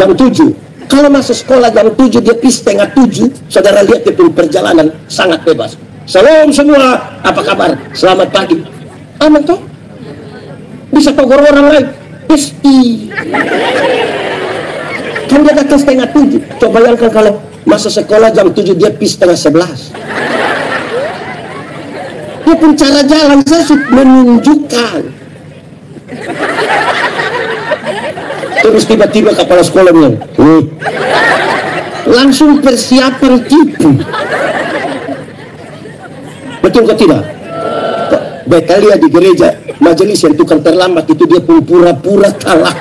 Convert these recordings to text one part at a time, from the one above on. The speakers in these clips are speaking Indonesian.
jam 7. Kalau masuk sekolah jam 7, dia pergi setengah 7, saudara lihat dia punya perjalanan sangat bebas. Salam semua, apa kabar? Selamat pagi. Aman toh? Bisa tegur orang lain. Pasti. Kan dia datang setengah 7. Coba bayangkan kalau masuk sekolah jam 7, dia pergi setengah 11. Dia pun cara jalan saya menunjukkan. Terus tiba-tiba kepala sekolah bilang, langsung persiapan tipu. Betul kok tidak? Bekalia di gereja majelis yang tukang terlambat itu dia pun pura-pura kalah.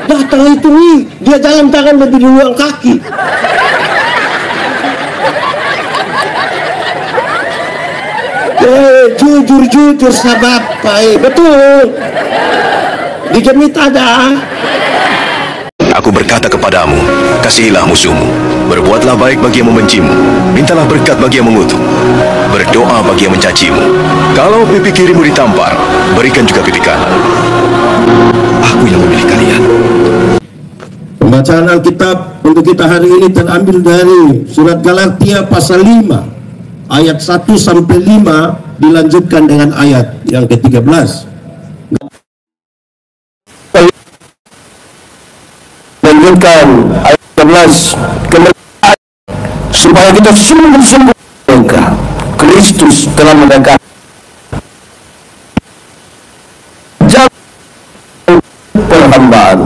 Datang itu nih, dia jalan tangan lebih duluan kaki. Jujur sabab, betul. Digemit ada. Aku berkata kepadamu, kasihilah musuhmu, berbuatlah baik bagi yang membencimu, mintalah berkat bagi yang mengutuk, berdoa bagi yang mencacimu. Kalau pipi kirimu ditampar, berikan juga pipi kanan. Aku yang memilih kalian. Pembacaan Alkitab untuk kita hari ini terambil dari surat Galatia pasal 5 ayat 1 sampai 5 dilanjutkan dengan ayat yang ke-13. Lanjutkan ayat 13, kemerdekaan supaya kita sungguh-sungguh melangkah. Kristus telah mendekat. Jangan perhambaan.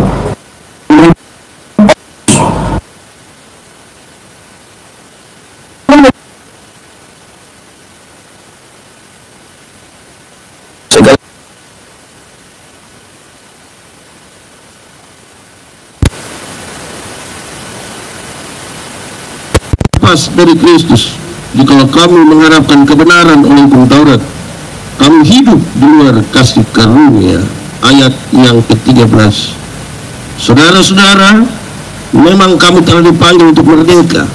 Dari Kristus, jika kamu mengharapkan kebenaran oleh hukum Taurat, kamu hidup di luar kasih karunia. Ayat yang ke-13. Saudara-saudara, memang kamu telah dipanggil untuk merdeka,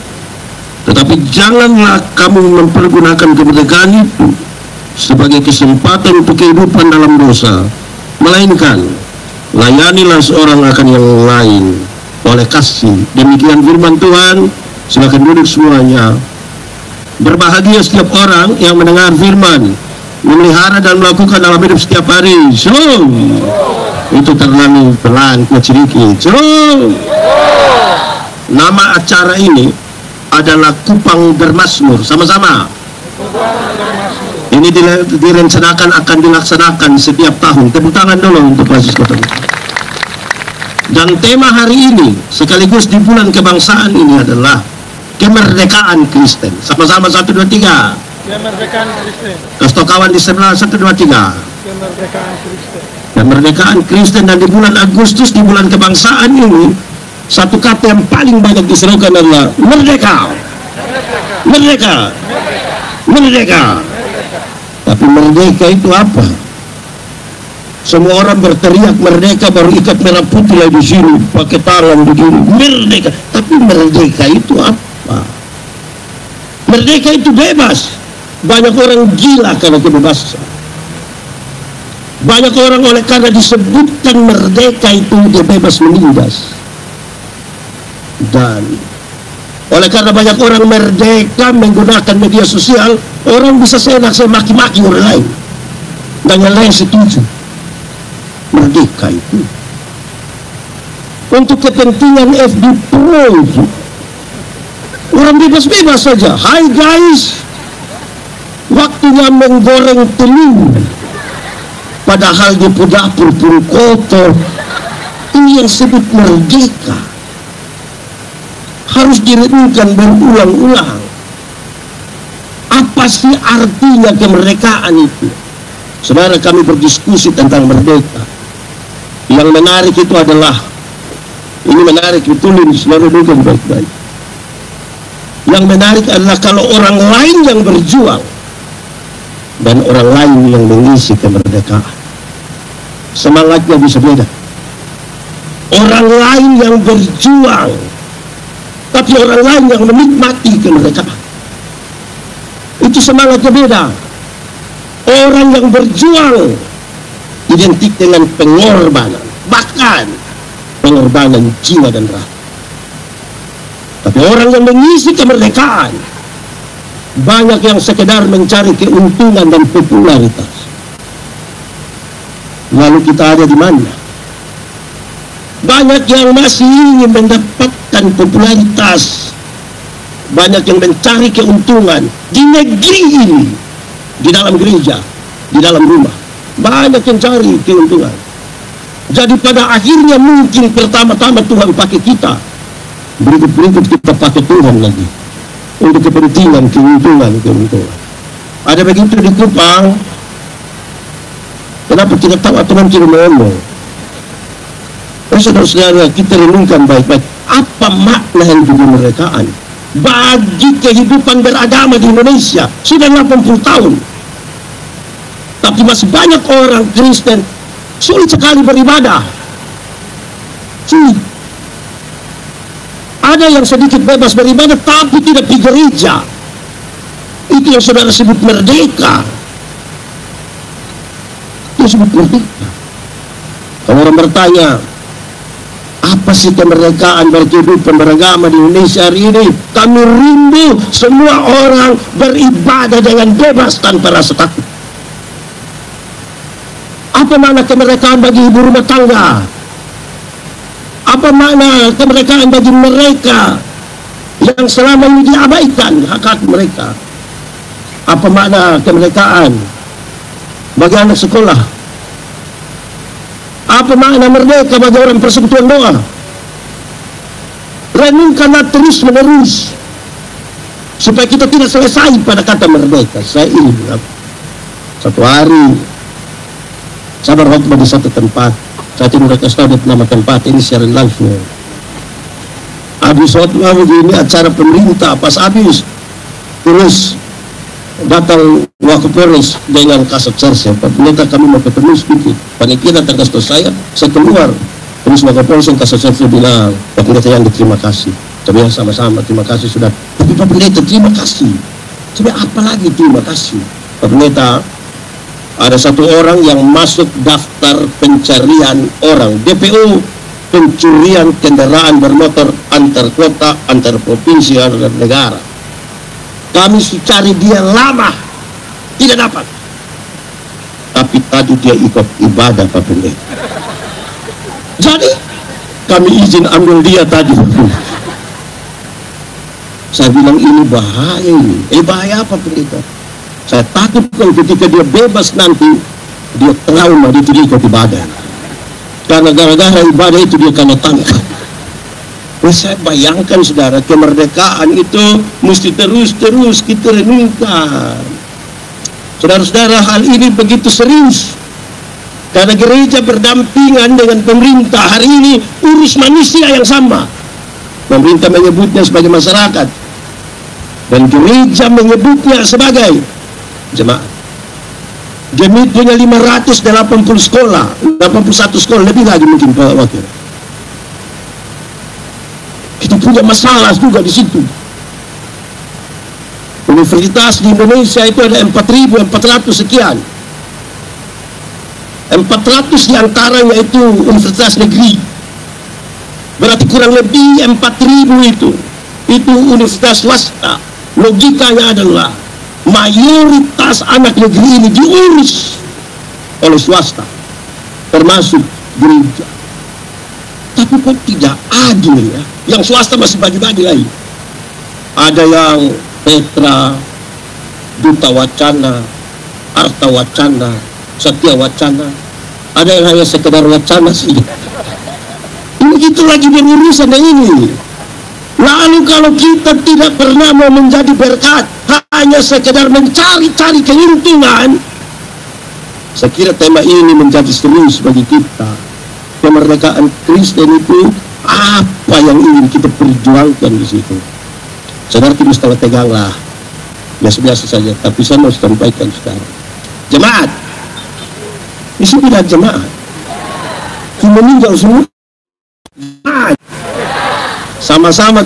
tetapi janganlah kamu mempergunakan kemerdekaan itu sebagai kesempatan untuk kehidupan dalam dosa, melainkan layanilah seorang akan yang lain oleh kasih. Demikian firman Tuhan. Silakan duduk semuanya. Berbahagia setiap orang yang mendengar firman, memelihara dan melakukan dalam hidup setiap hari. Shalom. Itu terlalu pelan, sedikit. Shalom. Nama acara ini adalah Kupang Bermasmur. Sama-sama. Ini direncanakan akan dilaksanakan setiap tahun. Tepuk tangan dulu untuk Yesus Kota. Dan tema hari ini sekaligus di bulan kebangsaan ini adalah kemerdekaan Kristen. Sama-sama 1, 2, 3. Kemerdekaan Kristen. Kasih kawan di sebelah 1, 2, 3. Kemerdekaan Kristen. Kemerdekaan Kristen. Dan di bulan Agustus, di bulan kebangsaan ini, satu kata yang paling banyak diserukan adalah merdeka. Merdeka. Merdeka. Tapi merdeka itu apa? Semua orang berteriak merdeka, baru ikat merah putih lagi di sini, pakai tangan begini, merdeka. Tapi merdeka itu apa? Merdeka itu bebas. Banyak orang gila karena kebebasan. Banyak orang oleh karena disebutkan merdeka itu dia bebas menindas. Dan oleh karena banyak orang merdeka menggunakan media sosial, orang bisa seenak saya maki-maki orang lain. Dan yang lain setuju. Merdeka itu untuk kepentingan FD Pro itu orang bebas-bebas saja. Hai guys, waktunya menggoreng telur, padahal di dapur pun kotor. Ini yang disebut merdeka. Harus direnungkan berulang-ulang. Apa sih artinya kemerdekaan itu? Saudara, kami berdiskusi tentang merdeka. Yang menarik itu adalah, ini menarik, betulin, saudara dengar baik-baik. Yang menarik adalah kalau orang lain yang berjuang dan orang lain yang mengisi kemerdekaan, semangatnya bisa beda. Orang lain yang berjuang, tapi orang lain yang menikmati kemerdekaan, itu semangatnya beda. Orang yang berjuang identik dengan pengorbanan, bahkan pengorbanan jiwa dan raga. Tapi orang yang mengisi kemerdekaan, banyak yang sekedar mencari keuntungan dan popularitas. Lalu kita ada di mana? Banyak yang masih ingin mendapatkan popularitas, banyak yang mencari keuntungan di negeri ini, di dalam gereja, di dalam rumah. Banyak yang cari keuntungan. Jadi pada akhirnya mungkin pertama-tama Tuhan pakai kita, berikut-berikut kita pakai Tuhan lagi untuk kepentingan keuntungan. Ada begitu di Kupang. Kenapa tidak tahu atau tidak ngomong? Saudara-saudara, kita renungkan baik-baik. Apa makna hidup kemerdekaan bagi kehidupan beragama di Indonesia? Sudah 80 tahun. Tapi masih banyak orang Kristen sulit sekali beribadah. Sulit. Ada yang sedikit bebas beribadah tapi tidak pergi gereja. Itu yang saudara sebut merdeka. Itu sebut merdeka. Kalau orang bertanya, apa sih kemerdekaan berkehidupan beragama di Indonesia hari ini? Kami rindu semua orang beribadah dengan bebas tanpa rasa takut. Apa makna kemerdekaan bagi ibu rumah tangga? Apa makna kemerdekaan bagi mereka yang selama ini diabaikan hak-hak mereka? Apa makna kemerdekaan bagi anak sekolah? Apa makna merdeka bagi orang persekutuan doa? Renungkanlah terus menerus supaya kita tidak selesai pada kata merdeka. Saya ingat satu hari saya berkhotbah di satu tempat. Saya tidak kasih tahu nama tempat ini secara live. Habis khotbah begini acara pemerintah, pas habis terus datang Wakapolres dengan kasat serse. Pak Pendeta, kami mau ketemu sedikit. Panitia datang kasih tahu saya keluar. Terus Wakapolres dan kasat serse bilang, Pak Pendeta yang terima kasih. Tapi sama-sama terima kasih sudah. Tapi Pak Pendeta terima kasih. Tapi apa lagi terima kasih? Pak Pendeta, ada satu orang yang masuk daftar pencarian orang DPO pencurian kendaraan bermotor antar kota, antar provinsi, antar negara. Kami cari dia lama tidak dapat, tapi tadi dia ikut ibadah Pak Pendeta. Jadi kami izin ambil dia tadi. Saya bilang ini bahaya ini. Bahaya apa Pendeta? Saya takut kalau ketika dia bebas nanti dia trauma, dia tidak ikut ibadah. Karena gara-gara ibadah itu dia kena tangkap. Saya bayangkan saudara, kemerdekaan itu mesti terus kita renungkan. Saudara-saudara, hal ini begitu serius. Karena gereja berdampingan dengan pemerintah hari ini urus manusia yang sama. Pemerintah menyebutnya sebagai masyarakat dan gereja menyebutnya sebagai jemaat. Gemit punya 580 sekolah, 81 sekolah, lebih lagi mungkin Pak Wakil. Kita punya masalah juga di situ. Universitas di Indonesia itu ada 4.400 sekian. 400 diantaranya itu universitas negeri. Berarti kurang lebih 4.000 itu universitas swasta. Logikanya adalah mayoritas anak negeri ini diurus oleh swasta, termasuk gereja. Tapi kok tidak adil ya? Yang swasta masih bagi-bagi lagi. Ada yang Petra, Duta Wacana, Arta Wacana, Satya Wacana. Ada yang hanya sekedar wacana sih. Ini gitu lagi berurusan dengan ini. Lalu kalau kita tidak pernah mau menjadi berkat, hanya sekedar mencari-cari keuntungan, saya kira tema ini menjadi serius bagi kita. Kemerdekaan Kristen itu apa yang ingin kita perjuangkan di situ. Saudara tidak mesti teganglah, biasa-biasa saja. Tapi saya mau sampaikan sekarang, jemaat, di sini tidak jemaat, kita meninggal semua. Jemaat, sama-sama.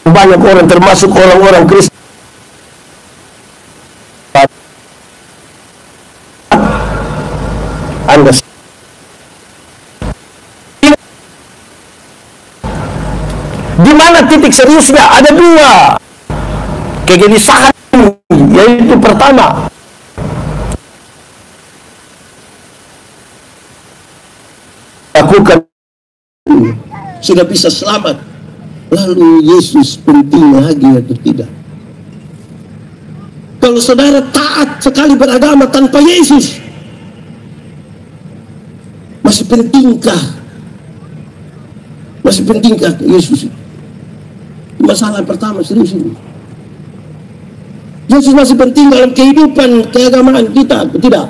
Warga banyak orang termasuk orang-orang Kristen Anda di mana titik seriusnya? Ada dua kegelisahan, yaitu pertama, lakukan sudah bisa selamat, lalu Yesus penting lagi atau tidak? Kalau saudara taat sekali beragama tanpa Yesus, masih pentingkah Yesus? Masalah pertama serius ini. Yesus masih penting dalam kehidupan keagamaan kita atau tidak?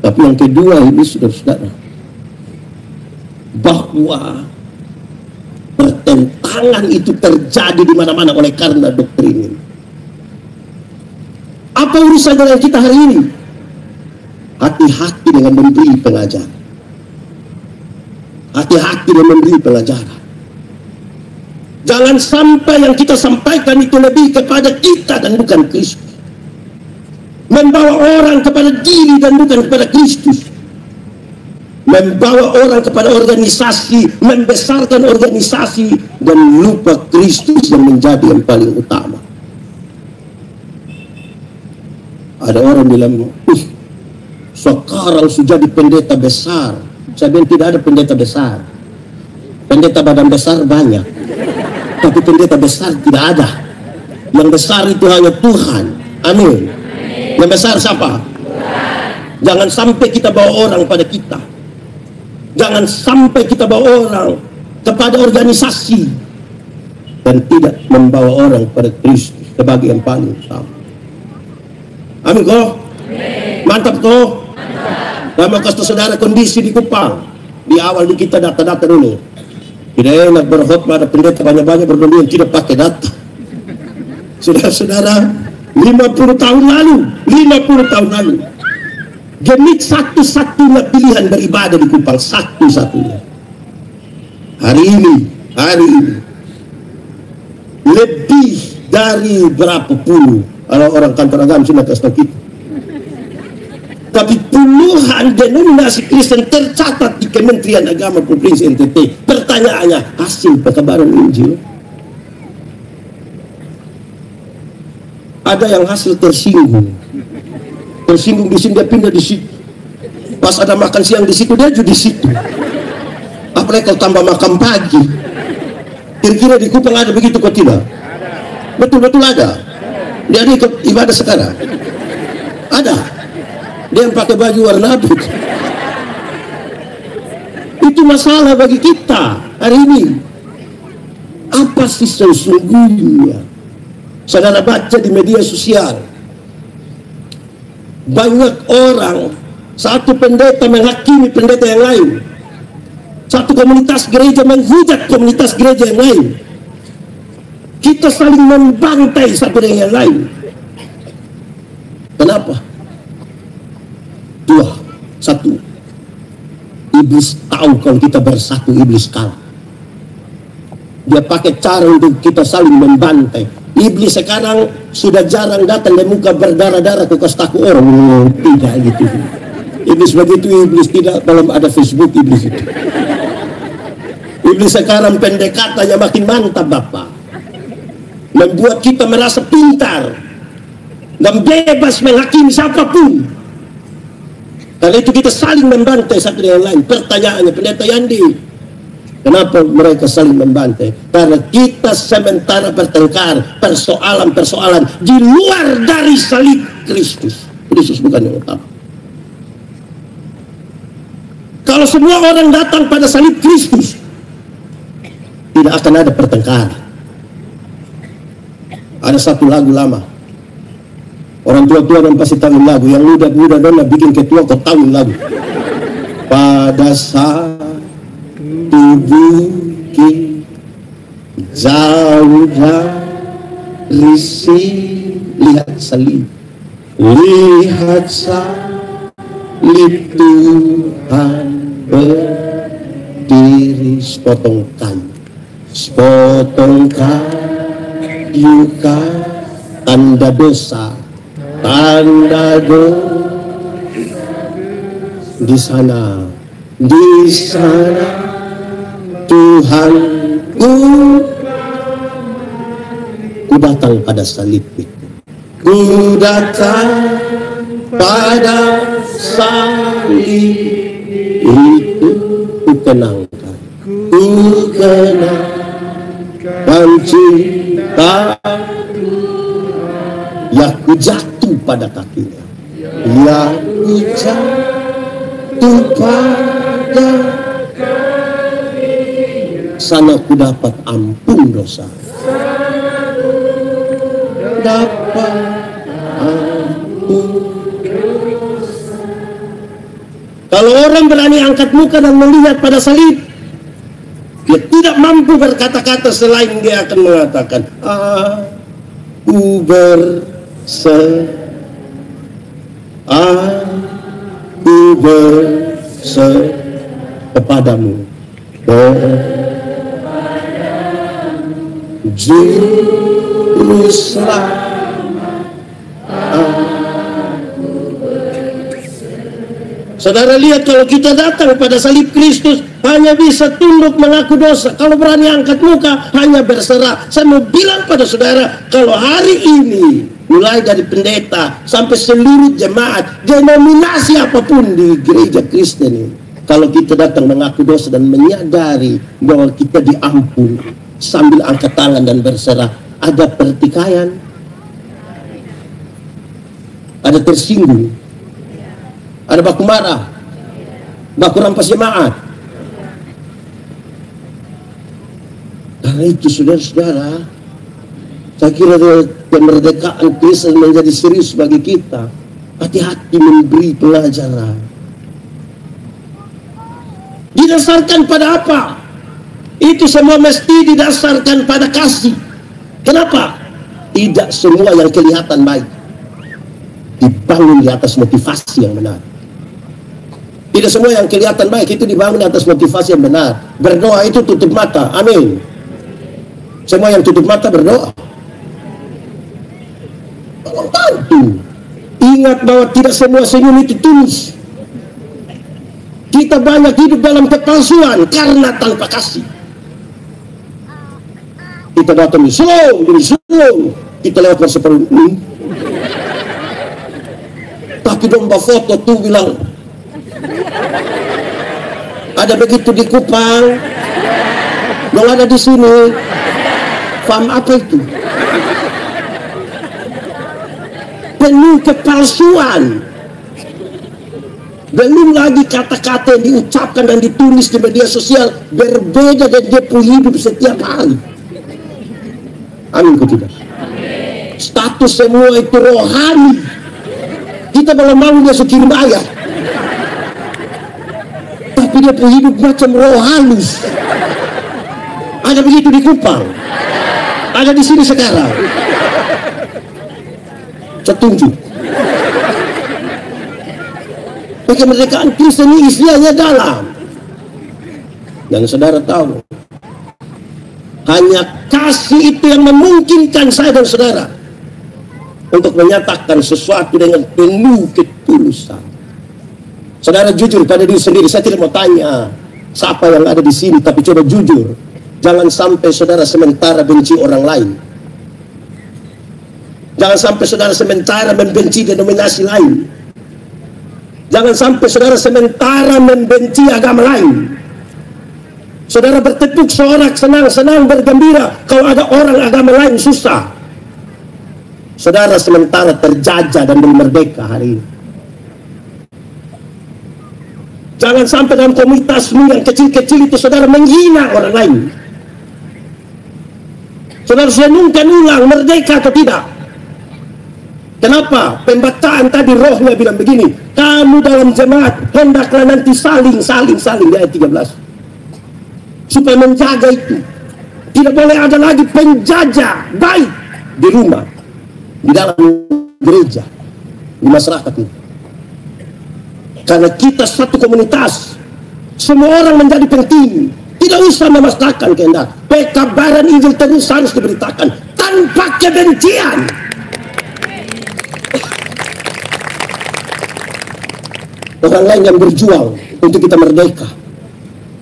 Tapi yang kedua ini, saudara, bahwa pertentangan itu terjadi di mana-mana oleh karena doktrin ini. Apa urusan dengan kita hari ini? Hati-hati dengan memberi pengajaran. Hati-hati dengan memberi pelajaran. Jangan sampai yang kita sampaikan itu lebih kepada kita dan bukan Kristus. Membawa orang kepada diri dan bukan kepada Kristus. Membawa orang kepada organisasi, membesarkan organisasi, dan lupa Kristus yang menjadi yang paling utama. Ada orang bilang, sekarang sudah jadi pendeta besar. Saya bilang tidak ada pendeta besar. Pendeta badan besar banyak, tapi pendeta besar tidak ada. Yang besar itu hanya Tuhan. Amin. Yang besar siapa? Tuhan. Jangan sampai kita bawa orang pada kita. Jangan sampai kita bawa orang kepada organisasi dan tidak membawa orang pada Kristus sebagai yang paling utama. Amin kok? Mantap kok? Saya mau kasih saudara kondisi di Kupang. Di awal kita data-data dulu. Tidak enak berkhotbah ada pendeta banyak-banyak berbeda yang tidak pakai data. Saudara-saudara, 50 tahun lalu, Gemit satu-satunya pilihan beribadah di Kupang, satu-satunya. Hari ini, lebih dari berapa puluh, kalau orang kantor agama sudah kasih tahu kita. Tapi puluhan denominasi Kristen tercatat di Kementerian Agama Provinsi NTT. Pertanyaannya, hasil perkabaran Injil. Ada yang hasil tersinggung di sini, dia pindah di situ. Pas ada makan siang di situ, dia juga di situ. Apalagi kalau tambah makan pagi. Kira-kira di Kupang ada begitu kok tidak? Betul-betul ada. Dia ada ikut ibadah sekarang. Ada. Dia yang pakai baju warna abu. Itu masalah bagi kita hari ini. Apa sih sesungguhnya? Saudara baca di media sosial, banyak orang, satu pendeta menghakimi pendeta yang lain, satu komunitas gereja menghujat komunitas gereja yang lain. Kita saling membantai satu dengan yang lain. Kenapa? Dua, satu, iblis tahu kalau kita bersatu, iblis kalah. Dia pakai cara untuk kita saling membantai. Iblis sekarang sudah jarang datang dan muka berdarah-darah ke kastaku orang. Tidak gitu. Iblis begitu, iblis tidak dalam ada Facebook iblis itu. Iblis sekarang pendekatannya makin mantap Bapak. Membuat kita merasa pintar dan bebas menghakimi siapapun. Karena itu kita saling membantai satu dengan lain. Pertanyaannya, pendeta Yandi, kenapa mereka saling membantai? Karena kita sementara bertengkar persoalan-persoalan di luar dari salib Kristus. Kristus bukan yang utama. Kalau semua orang datang pada salib Kristus, tidak akan ada pertengkaran. Ada satu lagu lama. Orang tua-tua dan pasti tahu lagu. Yang muda-muda dan bikin ketua kau tahu lagu. Pada saat tubuh kita jauh dari sini, lihat salib, lihat salib Tuhan berdiri sepotong kayu. sepotong kayu tanda dosa, tanda dosa. Di sana Tuhanku, ku datang pada salib itu, ku datang pada salib itu, ku kenangkan cinta, ya ku jatuh pada kakinya, ya ku jatuh pada sana, ku dapat ampun dosa, dapat ampun. Kalau orang berani angkat muka dan melihat pada salib, dia tidak mampu berkata-kata selain dia akan mengatakan, aku berserah kepadamu, Juru Selamat. Saudara lihat, kalau kita datang pada salib Kristus hanya bisa tunduk mengaku dosa. Kalau berani angkat muka hanya berserah. Saya mau bilang pada saudara, kalau hari ini mulai dari pendeta sampai seluruh jemaat, denominasi apapun di gereja Kristen ini, kalau kita datang mengaku dosa dan menyadari bahwa kita diampuni sambil angkat tangan dan berserah, ada pertikaian, ada tersinggung, ada baku marah, baku rampas jemaat. Karena itu saudara-saudara, saya kira kemerdekaan Kristen menjadi serius bagi kita. Hati-hati memberi pelajaran. Didasarkan pada apa? Itu semua mesti didasarkan pada kasih. Kenapa? Tidak semua yang kelihatan baik dibangun di atas motivasi yang benar. Tidak semua yang kelihatan baik itu dibangun di atas motivasi yang benar. Berdoa itu tutup mata, amin. Semua yang tutup mata berdoa. Tolong bantu. Ingat bahwa tidak semua senyum itu tulus. Kita banyak hidup dalam kepalsuan karena tanpa kasih. Kita datang di slow, kita lewat seperti ini. Tapi domba foto tuh bilang, ada begitu di Kupang, belum ada di sini. Paham apa itu? Penuh kepalsuan. Belum lagi kata-kata yang diucapkan dan ditulis di media sosial berbeda dan dia pun hidup setiap hari. Amin kok tidak? Status semua itu rohani. Kita belum mau dia sekirim ayat, tapi dia pun hidup macam roh halus. Ada begitu di Kupang, ada di sini sekarang. Saya tunjuk. Kemerdekaan Kristen ini isinya dalam. Dan saudara tahu, hanya kasih itu yang memungkinkan saya dan saudara untuk menyatakan sesuatu dengan penuh ketulusan. Saudara jujur pada diri sendiri. Saya tidak mau tanya siapa yang ada di sini, tapi coba jujur. Jangan sampai saudara sementara benci orang lain. Jangan sampai saudara sementara membenci denominasi lain. Jangan sampai saudara sementara membenci agama lain. Saudara bertepuk sorak, senang-senang, bergembira kalau ada orang agama lain susah. Saudara sementara terjajah dan belum merdeka hari ini. Jangan sampai dalam komunitasmu yang kecil-kecil itu saudara menghina orang lain. Saudara renungkan ulang, merdeka atau tidak? Kenapa? Pembacaan tadi rohnya bilang begini, kamu dalam jemaat hendaklah nanti saling di ayat 13. Supaya menjaga itu. Tidak boleh ada lagi penjajah baik di rumah, di dalam gereja, di masyarakat ini. Karena kita satu komunitas, semua orang menjadi penting. Tidak usah memaksakan kehendak. Pekabaran Injil terus harus diberitakan tanpa kebencian. Orang lain yang berjuang untuk kita merdeka,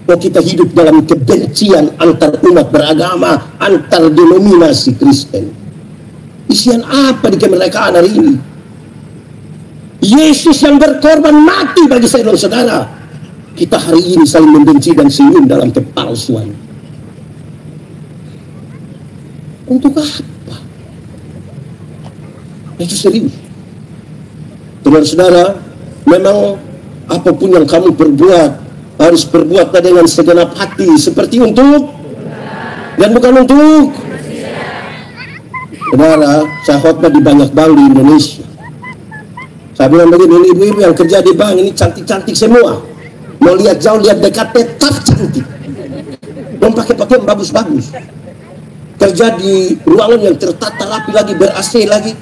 kok kita hidup dalam kebencian antar umat beragama, antar denominasi Kristen. Isian apa di kemerdekaan hari ini? Yesus yang berkorban mati bagi saya dan saudara. Kita hari ini saling membenci dan senyum dalam kepalsuan. Untuk apa? Itu serius. Saudara-saudara, memang apapun yang kamu perbuat harus perbuat dengan segenap hati, seperti untuk dan bukan untuk. Saudara, saya khotbah di banyak bank di Indonesia. Saya bilang begini, ini ibu-ibu yang kerja di bank ini cantik-cantik semua. Mau lihat jauh, lihat dekat, tetap cantik. Mau pakai pakaian bagus-bagus. Kerja di ruangan yang tertata rapi lagi, ber-AC lagi.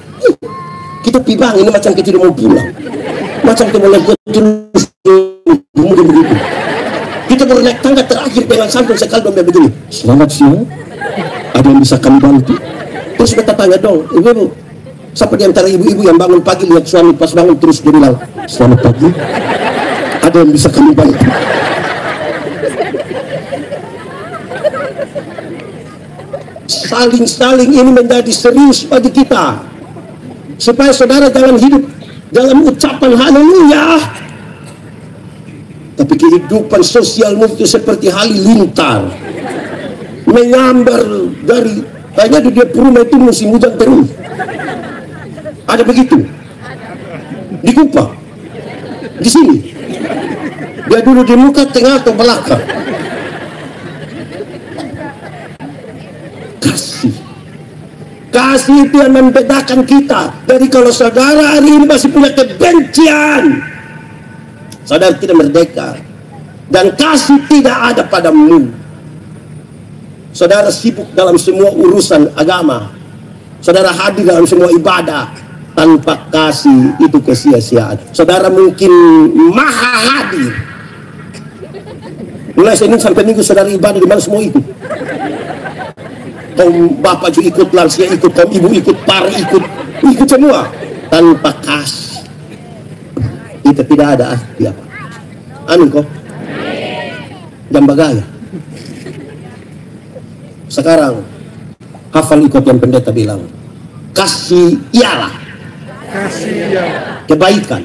Kita pi bank ini macam kita mau pulang. Macam kita mau lewat terus begitu. Kita baru naik tangga terakhir dengan santun sekali dong begini. Selamat siang. Ada yang bisa kami bantu? Terus kita tanya dong, ibu-ibu, siapa di antara ibu-ibu yang bangun pagi lihat suami pas bangun terus dia bilang, selamat pagi. Ada yang bisa kami bantu? Saling-saling ini menjadi serius bagi kita, supaya saudara jangan hidup dalam ucapan haleluya, tapi kehidupan sosialmu itu seperti halilintar, menyambar dari kayaknya dia rumah itu musim hujan terus. Ada begitu di Kupang, di sini dia dulu di muka, tengah atau belakang. Kasih itu yang membedakan kita. Jadi kalau saudara hari ini masih punya kebencian, saudara tidak merdeka. Dan kasih tidak ada padamu. Saudara sibuk dalam semua urusan agama. Saudara hadir dalam semua ibadah. Tanpa kasih itu kesia-siaan. Saudara mungkin maha hadir. Mulai Senin sampai Minggu saudara ibadah di mana semua ikut. Kaum bapak juga ikut, lansia ikut, kaum ibu ikut, para ikut semua. Tanpa kasih itu tidak ada arti apa. Amin kok. Jambagaya. Sekarang hafal ikut yang pendeta bilang, kasih ialah kebaikan,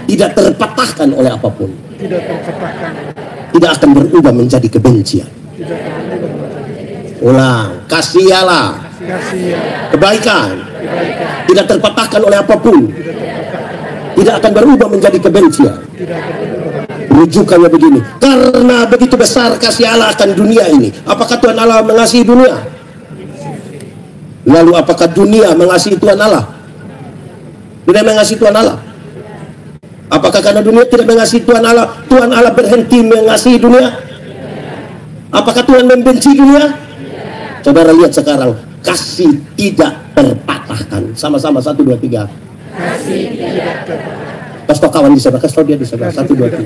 tidak terpatahkan oleh apapun, tidak akan berubah menjadi kebencian. Ulang, kasih ialah kebaikan, tidak terpatahkan oleh apapun, tidak akan berubah menjadi kebencian. Rujukannya begini, karena begitu besar kasih Allah akan dunia ini. Apakah Tuhan Allah mengasihi dunia? Lalu apakah dunia mengasihi Tuhan Allah? Dunia mengasihi Tuhan Allah. Apakah karena dunia tidak mengasihi Tuhan Allah, Tuhan Allah berhenti mengasihi dunia? Apakah Tuhan membenci dunia? Saudara lihat sekarang, kasih tidak terpatahkan. Sama-sama, 1, 2, 3. Kasih tidak terpatahkan. Kasih kawan di sebelah, kasih dia di sebelah, 1, 2, 3.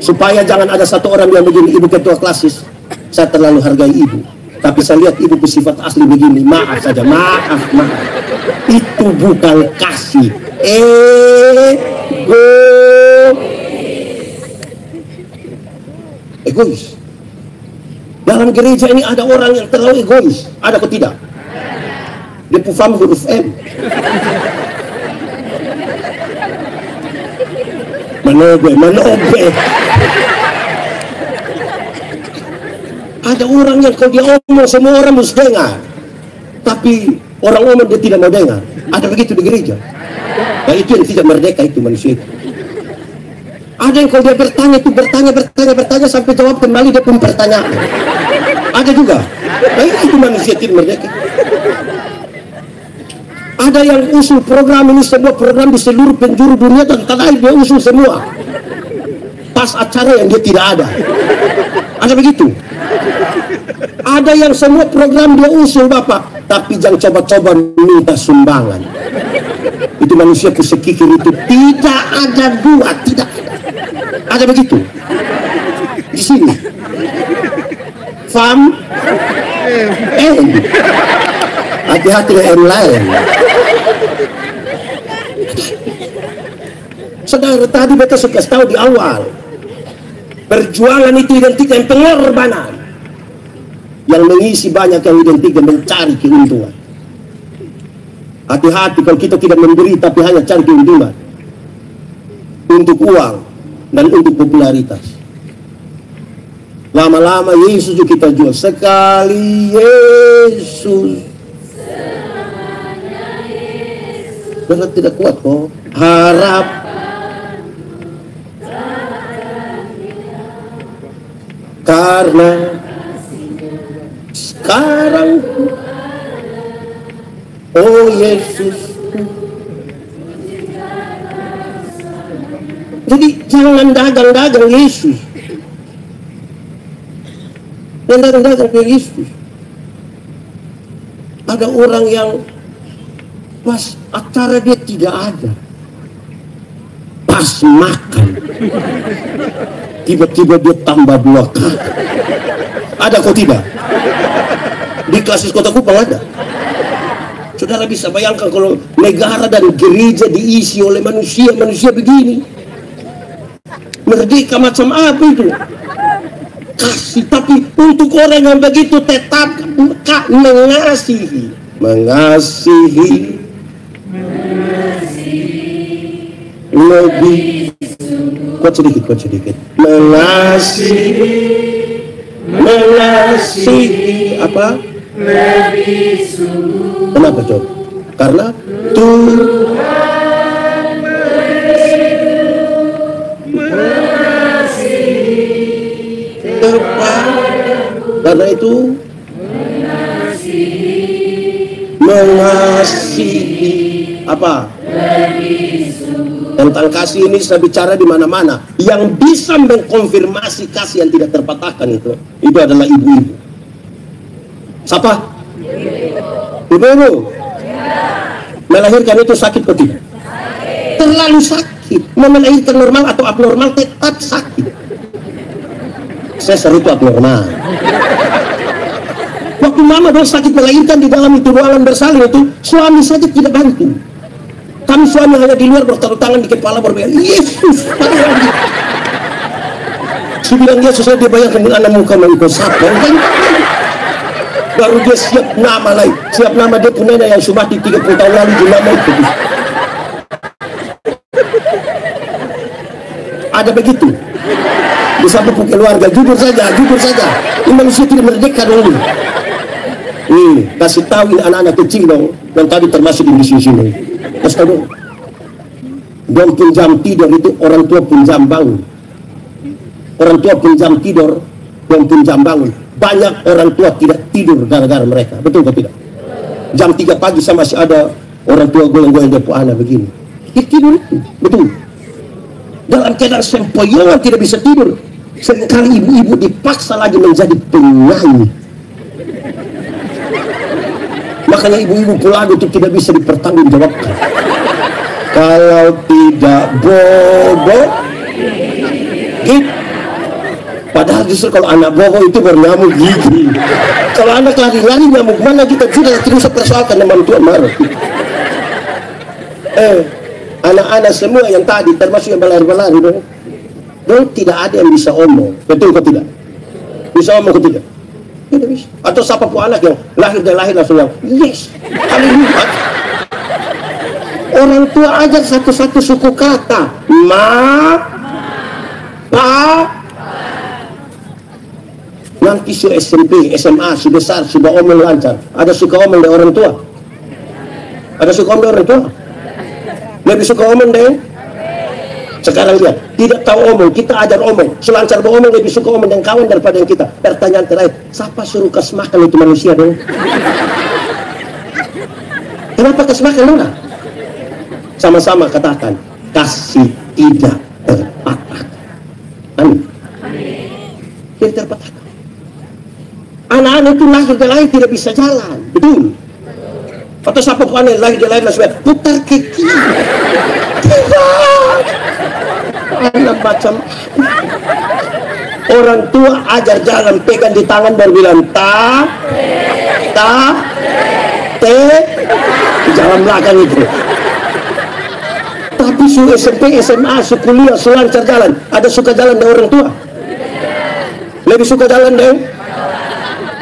Supaya jangan ada satu orang yang begini, ibu ketua klasis, saya terlalu hargai ibu. Tapi saya lihat ibu bersifat asli begini, maaf saja, maaf. Itu bukan kasih. Egois. Dalam gereja ini ada orang yang terlalu egois. Ada atau tidak? Dia pufam huruf M. Menobe. Ada orang yang kalau dia omong semua orang mesti dengar, tapi orang omong dia tidak mau dengar. Ada begitu di gereja. Nah itu yang tidak merdeka itu manusia itu. Ada yang kalau dia bertanya itu bertanya sampai jawab kembali dia pun pertanyaan. Ada juga. Nah itu manusia tidak merdeka. Ada yang usul program ini, semua program di seluruh penjuru dunia dan tanah air dia usul semua. Pas acara yang dia tidak ada. Ada begitu. Ada yang semua program dia usul Bapak, tapi jangan coba-coba minta sumbangan. Itu manusia kesekikir itu tidak ada dua, tidak ada begitu. ke sini. Fam, hati-hati dengan M lain. Saudara, tadi beta suka tahu di awal, perjuangan itu identik dengan pengorbanan. Yang mengisi banyak yang identik dengan mencari keuntungan. Hati-hati kalau kita tidak memberi tapi hanya cari keuntungan untuk uang dan untuk popularitas. Lama-lama Yesus juga kita jual. Sekali Yesus, karena tidak kuat kok harap. Karena sekarang, oh Yesus. Jadi jangan dagang-dagang Yesus. Jangan dagang-dagang Yesus. Ada orang yang pas acara dia tidak ada, pas makan tiba-tiba dia tambah 2 kali. Ada kok tidak? Di Klasis Kota Kupang ada. Saudara bisa bayangkan kalau negara dan gereja diisi oleh manusia begini. Merdeka macam apa itu? Kasih, tapi untuk orang yang begitu tetap mengasihi. Lebih kuat sedikit. Mengasihi apa? Lebih sungguh. Kenapa coba? Karena Tuhan mengasihi kepadamu. Karena itu mengasihi apa? Tentang kasih ini saya bicara di mana-mana. Yang bisa mengkonfirmasi kasih yang tidak terpatahkan itu adalah ibu-ibu. Siapa? Ibu-ibu. Melahirkan itu sakit atau tidak? Terlalu sakit. Mau melahirkan normal atau abnormal tetap sakit. Saya seru itu abnormal. Waktu mama dong sakit melahirkan di dalam itu ruangan bersalin itu, suami saja tidak bantu. Kami suami hanya di luar bertaruh tangan di kepala berbicara, Yesus. Saya bilang Yesus, saya dibayangkan dengan anak muka mengikut siapa. Baru dia siap nama lain. Siap nama dia punya yang sudah mati 30 tahun lalu di nama itu. Ada begitu. Bisa buku keluarga, jujur saja. Ini manusia tidak merdeka dong. Kasih tahu ini anak-anak kecil dong. Yang tadi termasuk di sini. Kasih tahu dong. Dong pun jam tidur itu orang tua pun jam bangun. Orang tua pun jam tidur, dong pun jam bangun. Banyak orang tua tidak tidur gara-gara mereka. Betul atau tidak? Jam 3 pagi saya masih ada orang tua goyang-goyang depo anak begini. Dia tidur itu. Betul. Dalam keadaan sempoyongan tidak bisa tidur. Seringkali ibu-ibu dipaksa lagi menjadi penyanyi. Makanya ibu-ibu pelagu itu tidak bisa dipertanggungjawabkan. Kalau tidak bobo, gitu. Padahal justru kalau anak bobo itu bernyamuk gigi. Kalau anak lari-lari nyamuk mana kita sudah terus persoalkan dengan Tuhan marah. Anak-anak semua yang tadi termasuk yang berlari-lari dong tidak ada yang bisa omong. Betul atau tidak? Bisa omong atau tidak? Tidak bisa. Atau siapapun anak yang lahir langsung yang yes, haleluya. Orang tua ajar satu-satu suku kata pa. Nanti su SMP, SMA, su besar, sudah omong lancar. Ada suka omong dari orang tua? Ada suka omong dari orang tua? Lebih suka omong deh. Sekarang lihat, tidak tahu omong, kita ajar omong. Selancar beromong lebih suka omong dengan kawan daripada yang kita. Pertanyaan terakhir, siapa suruh kasih makan itu manusia dong? Kenapa kasih makan dong? Sama-sama katakan, kasih tidak terpatahkan. Amin. Tidak terpatahkan. Anak-anak itu lahir tidak bisa jalan, betul? Atau siapa pun aneh lahir langsung putar ke kiri. Tidak. Anak macam Orang tua ajar jalan, pegang di tangan baru bilang ta, te, jalan belakang itu. Tapi su SMP, SMA, su kuliah, su lancar jalan, ada suka jalan dengan orang tua? Lebih suka jalan deh?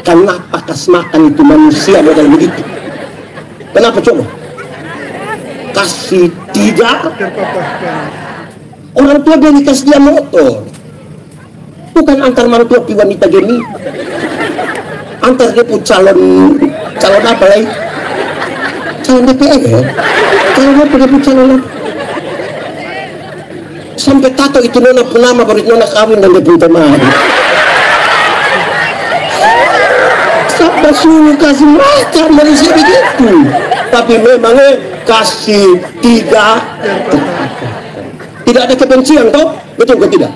Kenapa kas makan itu manusia model begitu? Kenapa coba? Kasih tidak. Orang tua dia dikasih dia motor, bukan antar mantua pi wanita gini, antar dia pun calon apa lagi? Calon DPR ya? Calon apa dia pun calon apa? Sampai tato itu nona penama baru nona kawin dan dia pun teman. Sampai suruh kasih makan manusia begitu. Tapi memangnya kasih tidak ada kebencian toh? Betul ke tidak?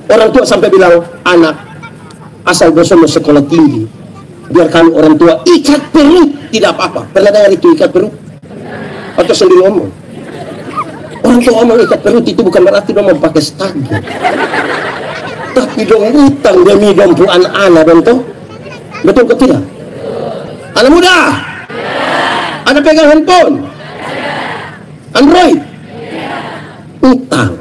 Orang tua sampai bilang, anak asal bersama sekolah tinggi, biarkan orang tua ikat perut, tidak apa-apa. Pernah dengar itu ikat perut? Atau sendiri ngomong? Orang tua ngomong ikat perut itu bukan berarti dong mau pakai stagi, tapi dong utang demi dong anak dong toh? Betul ke tidak? Anak muda, ada pegang handphone, Android, utang.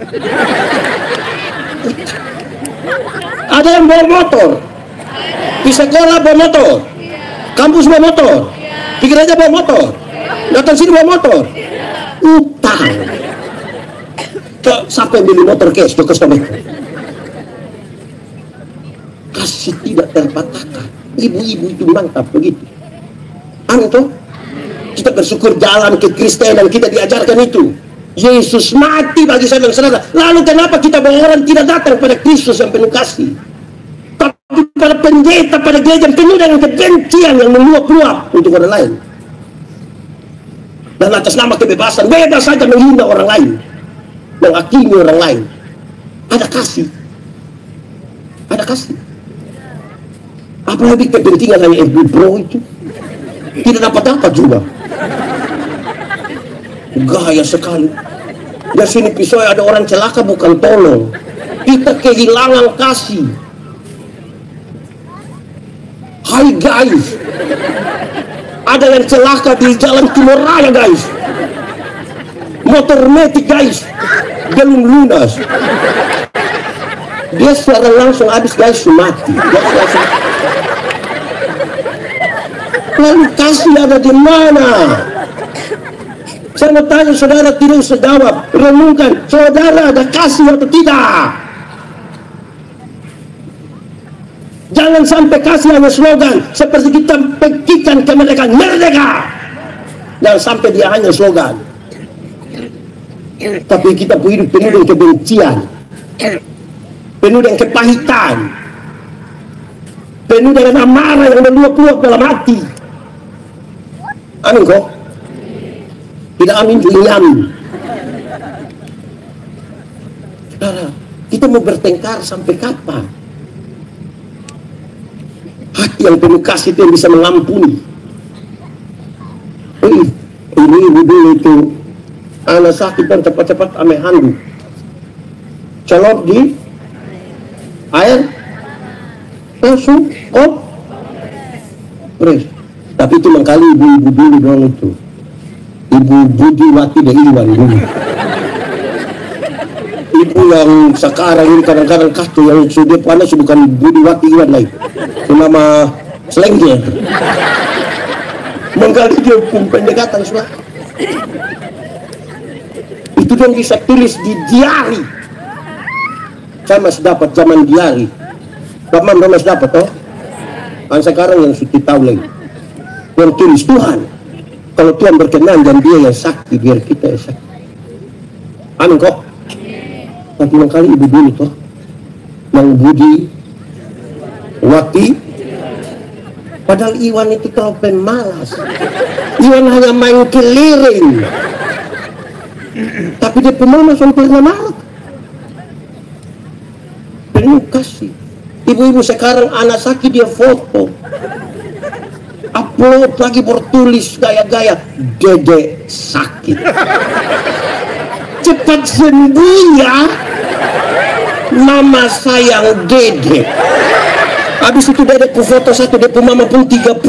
Ada yang bawa motor, di sekolah bawa motor, kampus bawa motor, pikir aja bawa motor, datang sini bawa motor, utang. Sampai beli motor cash ke customer. Kasih tidak terpatahkan. Ibu-ibu itu mantap begitu. Anto, kita bersyukur jalan kekristenan kita diajarkan itu. Yesus mati bagi saya dan saudara. Lalu kenapa kita orang tidak datang pada Kristus yang penuh kasih, tapi pada pendeta, pada gereja yang penuh dengan kebencian yang meluap-luap untuk orang lain, dan atas nama kebebasan bebas saja menghina orang lain, menghakimi orang lain. Ada kasih, ada kasih. Apalagi kepentingan hanya FB Pro itu tidak dapat juga. Gaya sekali. Dari sini pisau ada orang celaka bukan tolong. Kita kehilangan kasih. Hai guys, ada yang celaka di jalan Timur Raya guys. Motor metik guys, belum lunas. Dia secara langsung habis guys, mati. Lalu kasih ada di mana? Saya mau tanya saudara, tidak usah jawab, renungkan, saudara ada kasih atau tidak? Jangan sampai kasih hanya slogan seperti kita pegikan kemerdekaan, merdeka. Jangan sampai dia hanya slogan, tapi kita hidup penuh dengan kebencian, penuh dengan kepahitan, penuh dengan amarah yang meluap-luap dalam hati. Amin kok? Tidak amin juga amin. Saudara, kita mau bertengkar sampai kapan? Hati yang penuh kasih itu yang bisa mengampuni. Ini dulu itu anak sakit dan cepat-cepat ame handuk, celok di air langsung pres. Tapi itu mengkali ibu-ibu dulu doang itu. Ibu Budiwati dan Iwan dulu. Ibu yang sekarang ini kadang-kadang kastu yang sudah panas bukan Budiwati Iwan lagi. Itu nama selengnya. Mengkali dia pun pendekatan suara. Itu yang bisa tulis di diari. Saya masih dapat zaman diari. Kapan masih dapat toh? Kan sekarang yang sudah tahu lagi. Yang tulis Tuhan, kalau Tuhan berkenan dan dia yang sakti, biar kita yang sakti. Amin kok. Tapi kali ibu dulu toh, Mang Budi Wati, padahal Iwan itu terlalu pemalas. Iwan hanya main keliling, tapi dia pemalas sampai marah. Penuh kasih. Ibu-ibu sekarang anak sakit dia foto, upload lagi bertulis gaya-gaya, Dede sakit, cepat sembuh ya, Mama sayang Dede. Habis itu Dede ku foto satu, dia mama pun 30.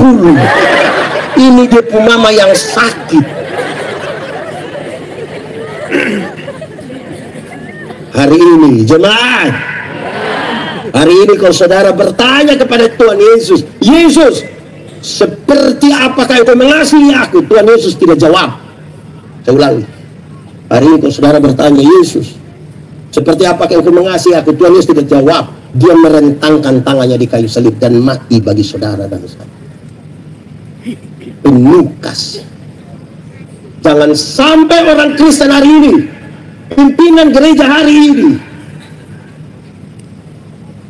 Ini dia mama yang sakit. Hari ini jemaat, hari ini kalau saudara bertanya kepada Tuhan Yesus, Yesus, seperti apakah Engkau mengasihi aku? Tuhan Yesus tidak jawab. Saya ulangi, hari ini kalau saudara bertanya, Yesus, seperti apakah Engkau mengasihi aku? Tuhan Yesus tidak jawab. Dia merentangkan tangannya di kayu salib dan mati bagi saudara dan saya. Penuh kasih. Jangan sampai orang Kristen hari ini, pimpinan gereja hari ini,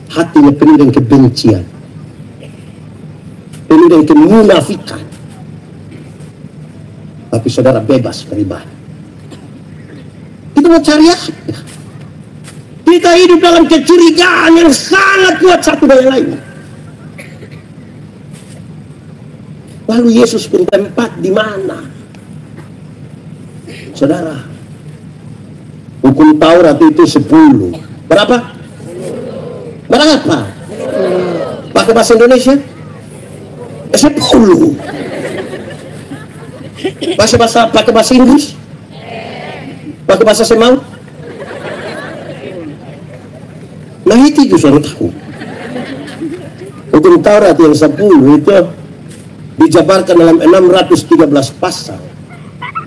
hatinya penuh dengan kebencian, penuh dengan kemunafikan, tapi saudara bebas beribadah. Kita mau cari apa? Kita hidup dalam kecurigaan yang sangat kuat satu dengan lain. Lalu Yesus pun tempat di mana? Saudara, hukum Taurat itu 10. Berapa? Berapa? Pakai bahasa Indonesia? 10. Pakai bahasa Inggris? Pakai bahasa Semau? Nah itu juga tahu. Hukum Taurat yang 10 itu dijabarkan dalam 613 pasal.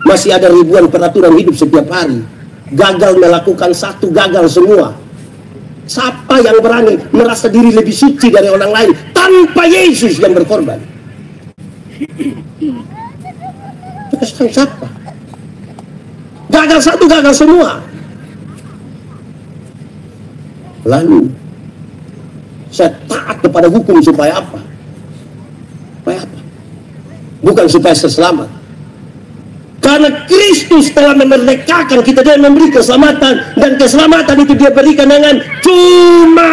Masih ada ribuan peraturan hidup setiap hari. Gagal melakukan satu, gagal semua. Siapa yang berani merasa diri lebih suci dari orang lain tanpa Yesus yang berkorban? Itu siapa? Gagal satu, gagal semua. Lalu saya taat kepada hukum supaya apa? Supaya apa? Bukan supaya saya selamat. Karena Kristus telah memerdekakan kita, dia memberi keselamatan, dan keselamatan itu dia berikan dengan cuma.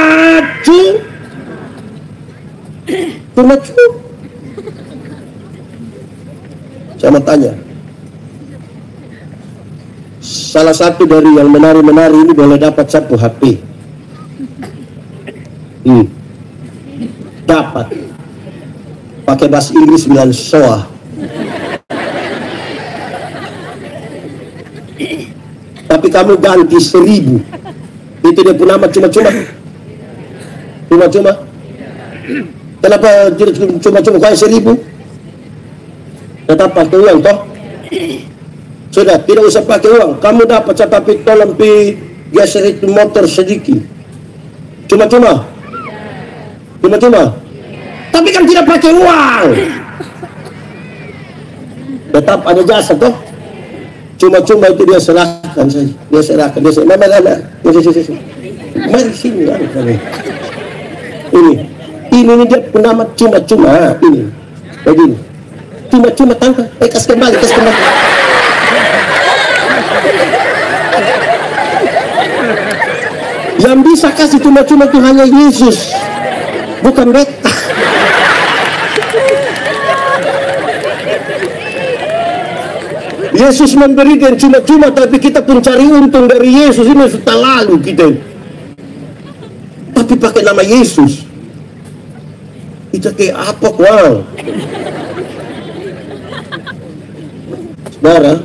Saya mau tanya, salah satu dari yang menari-menari ini boleh dapat satu HP. Dapat. Pakai bahasa Inggris bilang soa. Tapi kamu ganti 1000. Itu dia pun nama cuma-cuma. Cuma-cuma. Kenapa cuma-cuma kayak 1000? Tetap pakai uang toh. Sudah, tidak usah pakai uang. Kamu dapat, tapi tolong geser itu motor sedikit. Cuma-cuma. Cuma-cuma. Tapi kan tidak pakai uang. Tetap ada jasa toh. Cuma-cuma itu dia serahkan saja. Dia serahkan. Mari sini. Ini dia penama cuma-cuma. Ini. Begini. Cuma-cuma tanpa. Kasih kembali. Yang bisa kasih cuma-cuma itu hanya Yesus. Bukan beta. Yesus memberikan cuma-cuma, tapi kita pun cari untung dari Yesus. Ini sudah lalu kita. Tapi pakai nama Yesus. Itu kayak apa, wow. Saudara,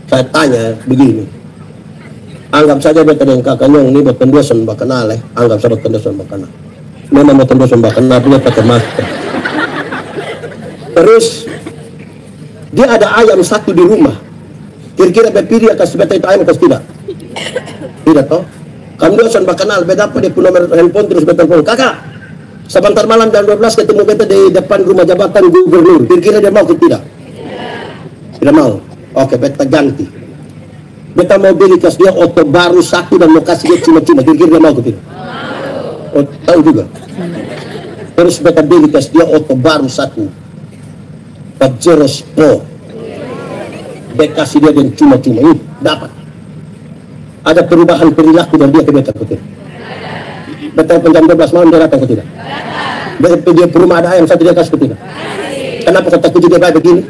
saya tanya begini. Anggap saja beta dengan kakak Nyong ini bertendosan bakenal. Anggap saja bertendosan bakenal. Memang bertendosan bakenal, dia pakai masker. Terus dia ada ayam satu di rumah. Kira-kira bepiri kasih beta itu ayam, kasih tidak? Tidak toh? Kamu dosan bakenal, beta apa dia pun nomor handphone, terus beta telepon, kakak, sebentar malam jam 12 ketemu beta di depan rumah jabatan gubernur. Kira-kira dia mau ke tidak? Tidak mau. Oke, beta ganti. Beta mau beli kas dia oto baru satu dan mau kasih dia cuma-cuma. Kira-kira dia mau ke tidak? Oh, tahu juga. Terus beta beli kas dia oto baru satu. Pajero Sport. Beta kasih dia dan cuma-cuma. Ini dapat. Ada perubahan perilaku dari dia ke beta ke tidak? Beta jam 12 malam dia datang ke tidak? Dia ke rumah ada ayam satu dia kasih ke tidak? Kenapa kataku juga baik begini?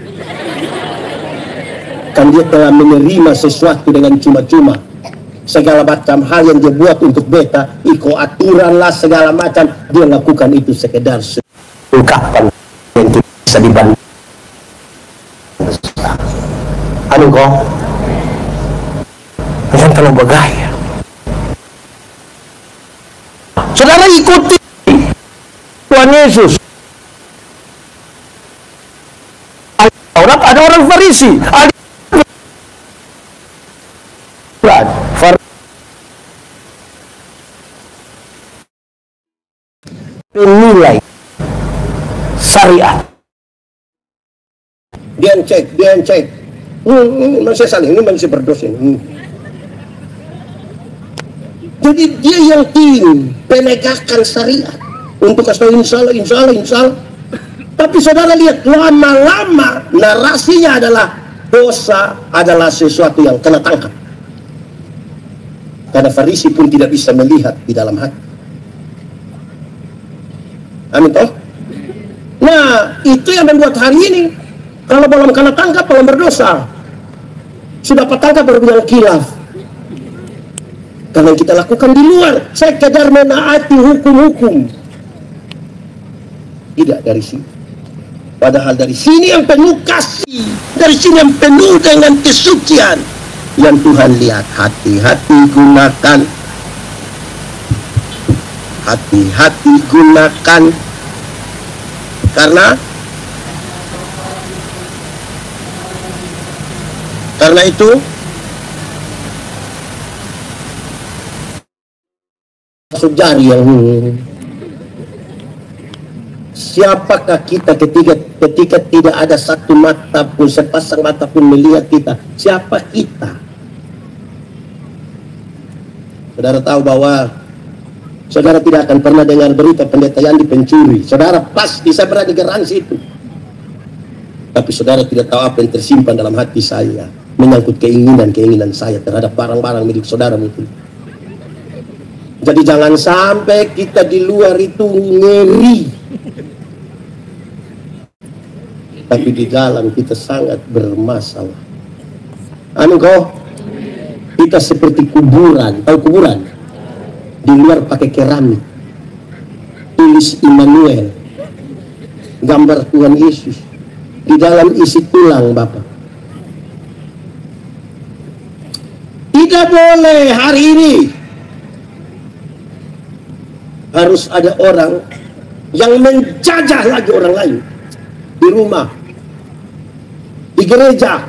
Kan dia telah menerima sesuatu dengan cuma-cuma. segala macam hal yang dia buat untuk beta, iko aturan lah segala macam, dia lakukan itu sekedar ungkapan yang tidak bisa dibanding. Anu kok yang terlalu bagaya. Saudara ikuti Tuhan Yesus. Ada orang Farisi, penilai syariat. Dia cek. Manusia saling, ini manusia berdosa. Jadi dia yang ingin penegakan syariat untuk kasih insya Allah. Tapi saudara lihat, lama-lama narasinya adalah dosa adalah sesuatu yang kena tangkap. Karena Farisi pun tidak bisa melihat di dalam hati. Amin toh? Nah, itu yang membuat hari ini kalau belum kena tangkap belum berdosa. Sudah petangkap baru bilang kilaf. Karena yang kita lakukan di luar sekedar menaati hukum-hukum. Tidak dari sini. Padahal dari sini yang penuh kasih, dari sini yang penuh dengan kesucian. Yang Tuhan lihat, hati-hati gunakan. Hati-hati gunakan. Karena itu masuk jari yang siapakah kita ketika tidak ada satu mata pun, sepasang mata pun melihat kita? Siapa kita? Saudara tahu bahwa saudara tidak akan pernah dengar berita pendeta Yandi pencuri. Saudara pasti, saya berani garansi itu. Tapi saudara tidak tahu apa yang tersimpan dalam hati saya, menyangkut keinginan saya terhadap barang-barang milik saudara mungkin. Jadi jangan sampai kita di luar itu ngeri, tapi di dalam kita sangat bermasalah. Anu kau, kita seperti kuburan. Tahu kuburan? Di luar pakai keramik, tulis Immanuel, gambar Tuhan Yesus. Di dalam isi tulang, Bapak. Tidak boleh hari ini harus ada orang yang menjajah lagi orang lain di rumah, di gereja,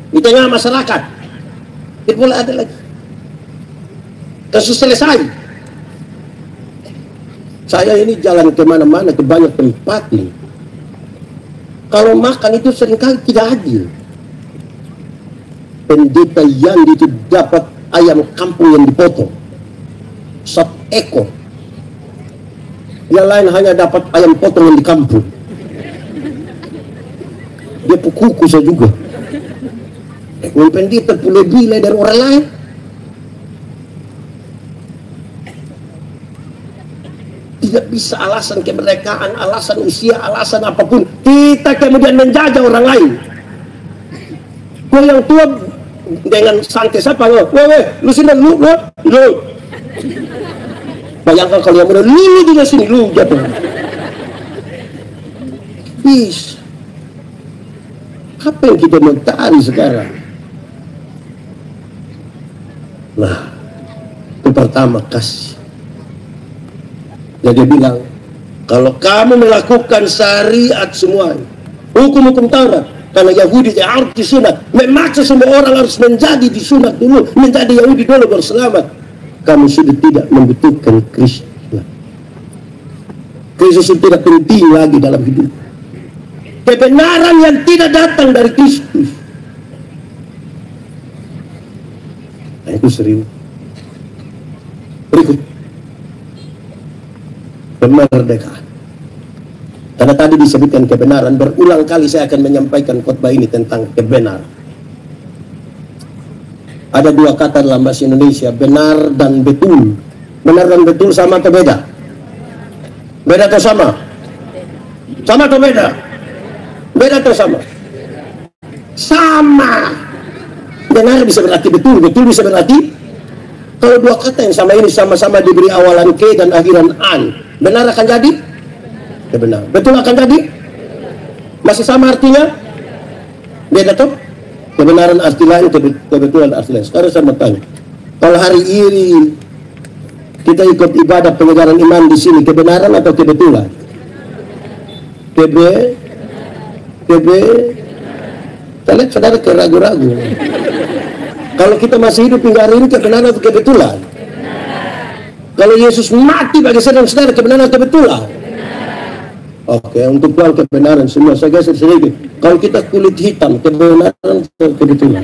di tengah masyarakat. Tidak boleh ada lagi. Kasus selesai. Saya ini jalan kemana-mana, ke banyak tempat nih. Kalau makan itu seringkali tidak adil. Pendeta Yandi itu dapat ayam kampung yang dipotong 1 ekor. Yang lain hanya dapat ayam potong yang di kampung. Dia kuku saya juga. Pendeta pun lebih dari orang lain. Tidak bisa alasan kemerdekaan, alasan usia, alasan apapun kita kemudian menjajah orang lain. Kau yang tua dengan santai siapa? Lu sini lu. Bayangkan kalau yang muda lu juga sini lu jatuh. Bis. Apa yang kita mencari sekarang? Nah, itu pertama kasih. Jadi dia bilang, kalau kamu melakukan syariat semua, hukum-hukum Taurat, karena Yahudi yang harus disunat, memaksa semua orang harus menjadi disunat dulu, menjadi Yahudi dulu baru selamat. Kamu sudah tidak membutuhkan Kristus. Kristus itu tidak penting lagi dalam hidup. Kebenaran yang tidak datang dari Kristus. Nah, itu serius. Berikut. Kemerdekaan. Karena tadi disebutkan kebenaran, berulang kali saya akan menyampaikan khotbah ini tentang kebenaran. Ada 2 kata dalam bahasa Indonesia, benar dan betul. Benar dan betul sama atau beda? Beda atau sama? Sama atau beda? Beda atau sama? Sama. Benar bisa berarti betul, betul bisa berarti Kalau dua kata yang sama ini sama-sama diberi awalan K dan akhiran an, benar akan jadi? Ya benar. Betul akan jadi? Masih sama artinya? Beda tuh? Kebenaran arti lain, kebetulan arti lain. Sekarang saya mau tanya, kalau hari ini kita ikut ibadah pengejaran iman di sini, kebenaran atau kebetulan? Kita lihat saudara keragu-ragu. Kalau kita masih hidup hingga hari ini, kebenaran atau kebetulan? Kalau Yesus mati bagi saudara, kebenaran atau kebetulan? Oke, untuk Tuhan kebenaran semua. Saya geser sedikit. Kalau kita kulit hitam, kebenaran atau kebetulan?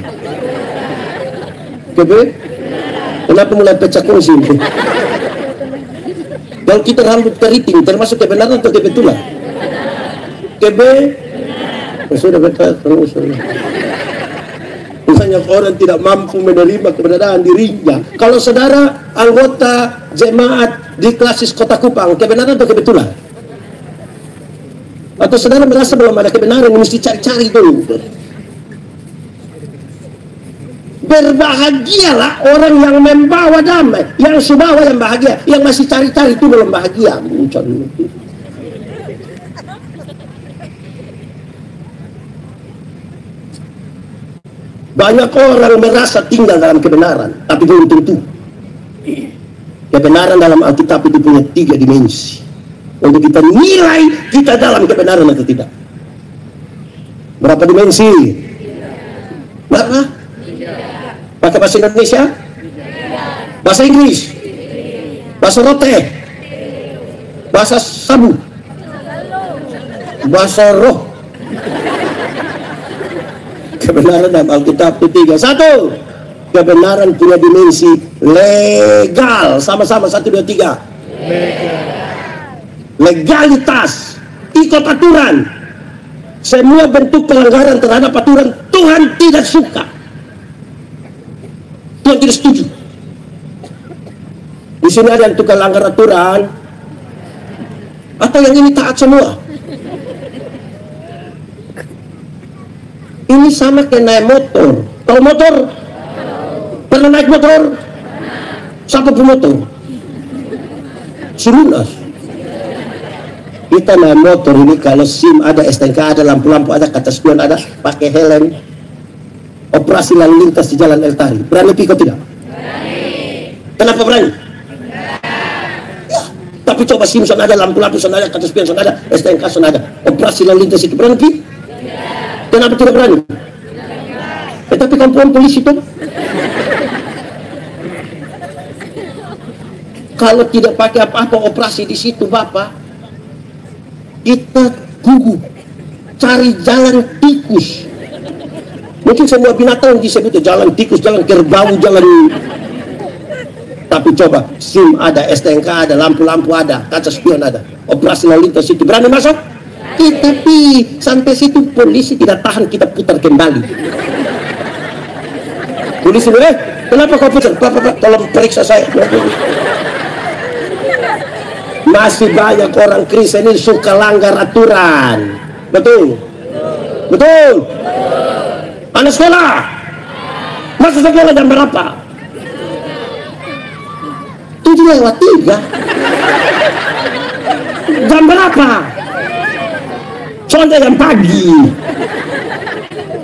Kenapa mulai pecah kongsi? Kalau kita rambut keriting, termasuk kebenaran atau kebetulan? Sudah terus. Misalnya orang tidak mampu menerima kebenaran dirinya. Kalau saudara anggota jemaat di Klasis Kota Kupang, kebenaran atau kebetulan? Atau saudara merasa belum ada kebenaran, mesti cari-cari dulu. Berbahagialah orang yang membawa damai, yang subawa yang bahagia, yang masih cari-cari itu belum bahagia. Banyak orang merasa tinggal dalam kebenaran, tapi belum tentu. Kebenaran dalam Alkitab itu punya 3 dimensi. Untuk kita nilai kita dalam kebenaran atau tidak. Berapa dimensi? Berapa? Pakai bahasa Indonesia? Bahasa Inggris? Bahasa rote? Bahasa sabu? Bahasa roh? Kebenaran dalam Alkitab itu 3. 1. Kebenaran punya dimensi legal. Sama-sama 1, 2, 3. Legalitas. Ikut aturan. Semua bentuk pelanggaran terhadap aturan Tuhan tidak suka. Tuhan tidak setuju. Di sini ada yang tukang langgar aturan, atau yang ini taat semua. Ini sama kayak naik motor. Tahu motor? Pernah naik motor? Siapa pemotor? Si Lunas. Kita naik motor ini kalau SIM ada, STNK ada, lampu-lampu ada, kata spion ada, pakai helm, operasi lalu lintas di Jalan Eltari. Berani pikir tidak? Berani. Kenapa berani? Ya, tapi coba SIM son ada, lampu-lampu son ada, kata spion son ada, STNK son ada, operasi lalu lintas itu berani pikir? Kenapa tidak berani? Tapi kampungan polisi itu. Kalau tidak pakai apa-apa operasi di situ, Bapak, kita gugup, cari jalan tikus. Mungkin semua binatang disebut jalan tikus, jalan kerbau, jalan. Tapi coba, SIM ada, STNK ada, lampu-lampu ada, kaca spion ada, operasi lalu lintas itu berani masuk? Tapi sampai situ polisi tidak tahan, kita putar kembali. Polisi bilang, kenapa kau putar? Pak, tolong periksa saya. Masih banyak orang Kristen ini suka langgar aturan. Betul? Betul? Anak sekolah? Masuk sekolah jam berapa? 7:03. Jam berapa? Soalnya jam pagi.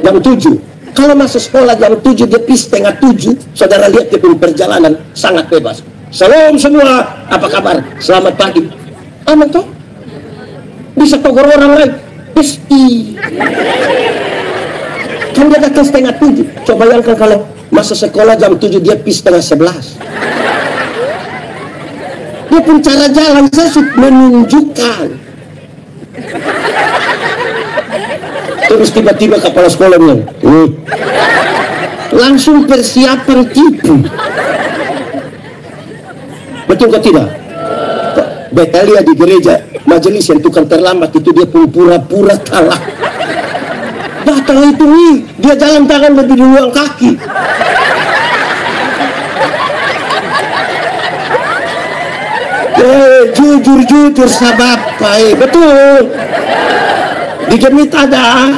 Jam 7. Kalau masuk sekolah jam 7, dia pergi 6:30, saudara lihat dia punya perjalanan sangat bebas. Salam semua, apa kabar? Selamat pagi. Aman toh? Bisa tegur orang lain. Pasti. Kan dia datang 6:30. Coba bayangkan kalau masuk sekolah jam 7, dia pergi 10:30. Dia pun cara jalan saya menunjukkan. Terus tiba-tiba kepala sekolahnya langsung persiapan tipu. Betul atau tidak? Betalia di gereja majelis yang tukang terlambat itu dia pun pura-pura kalah. Datang itu nih, dia jalan tangan lebih duluan kaki. Jujur sahabat, betul. Di Gemit ada,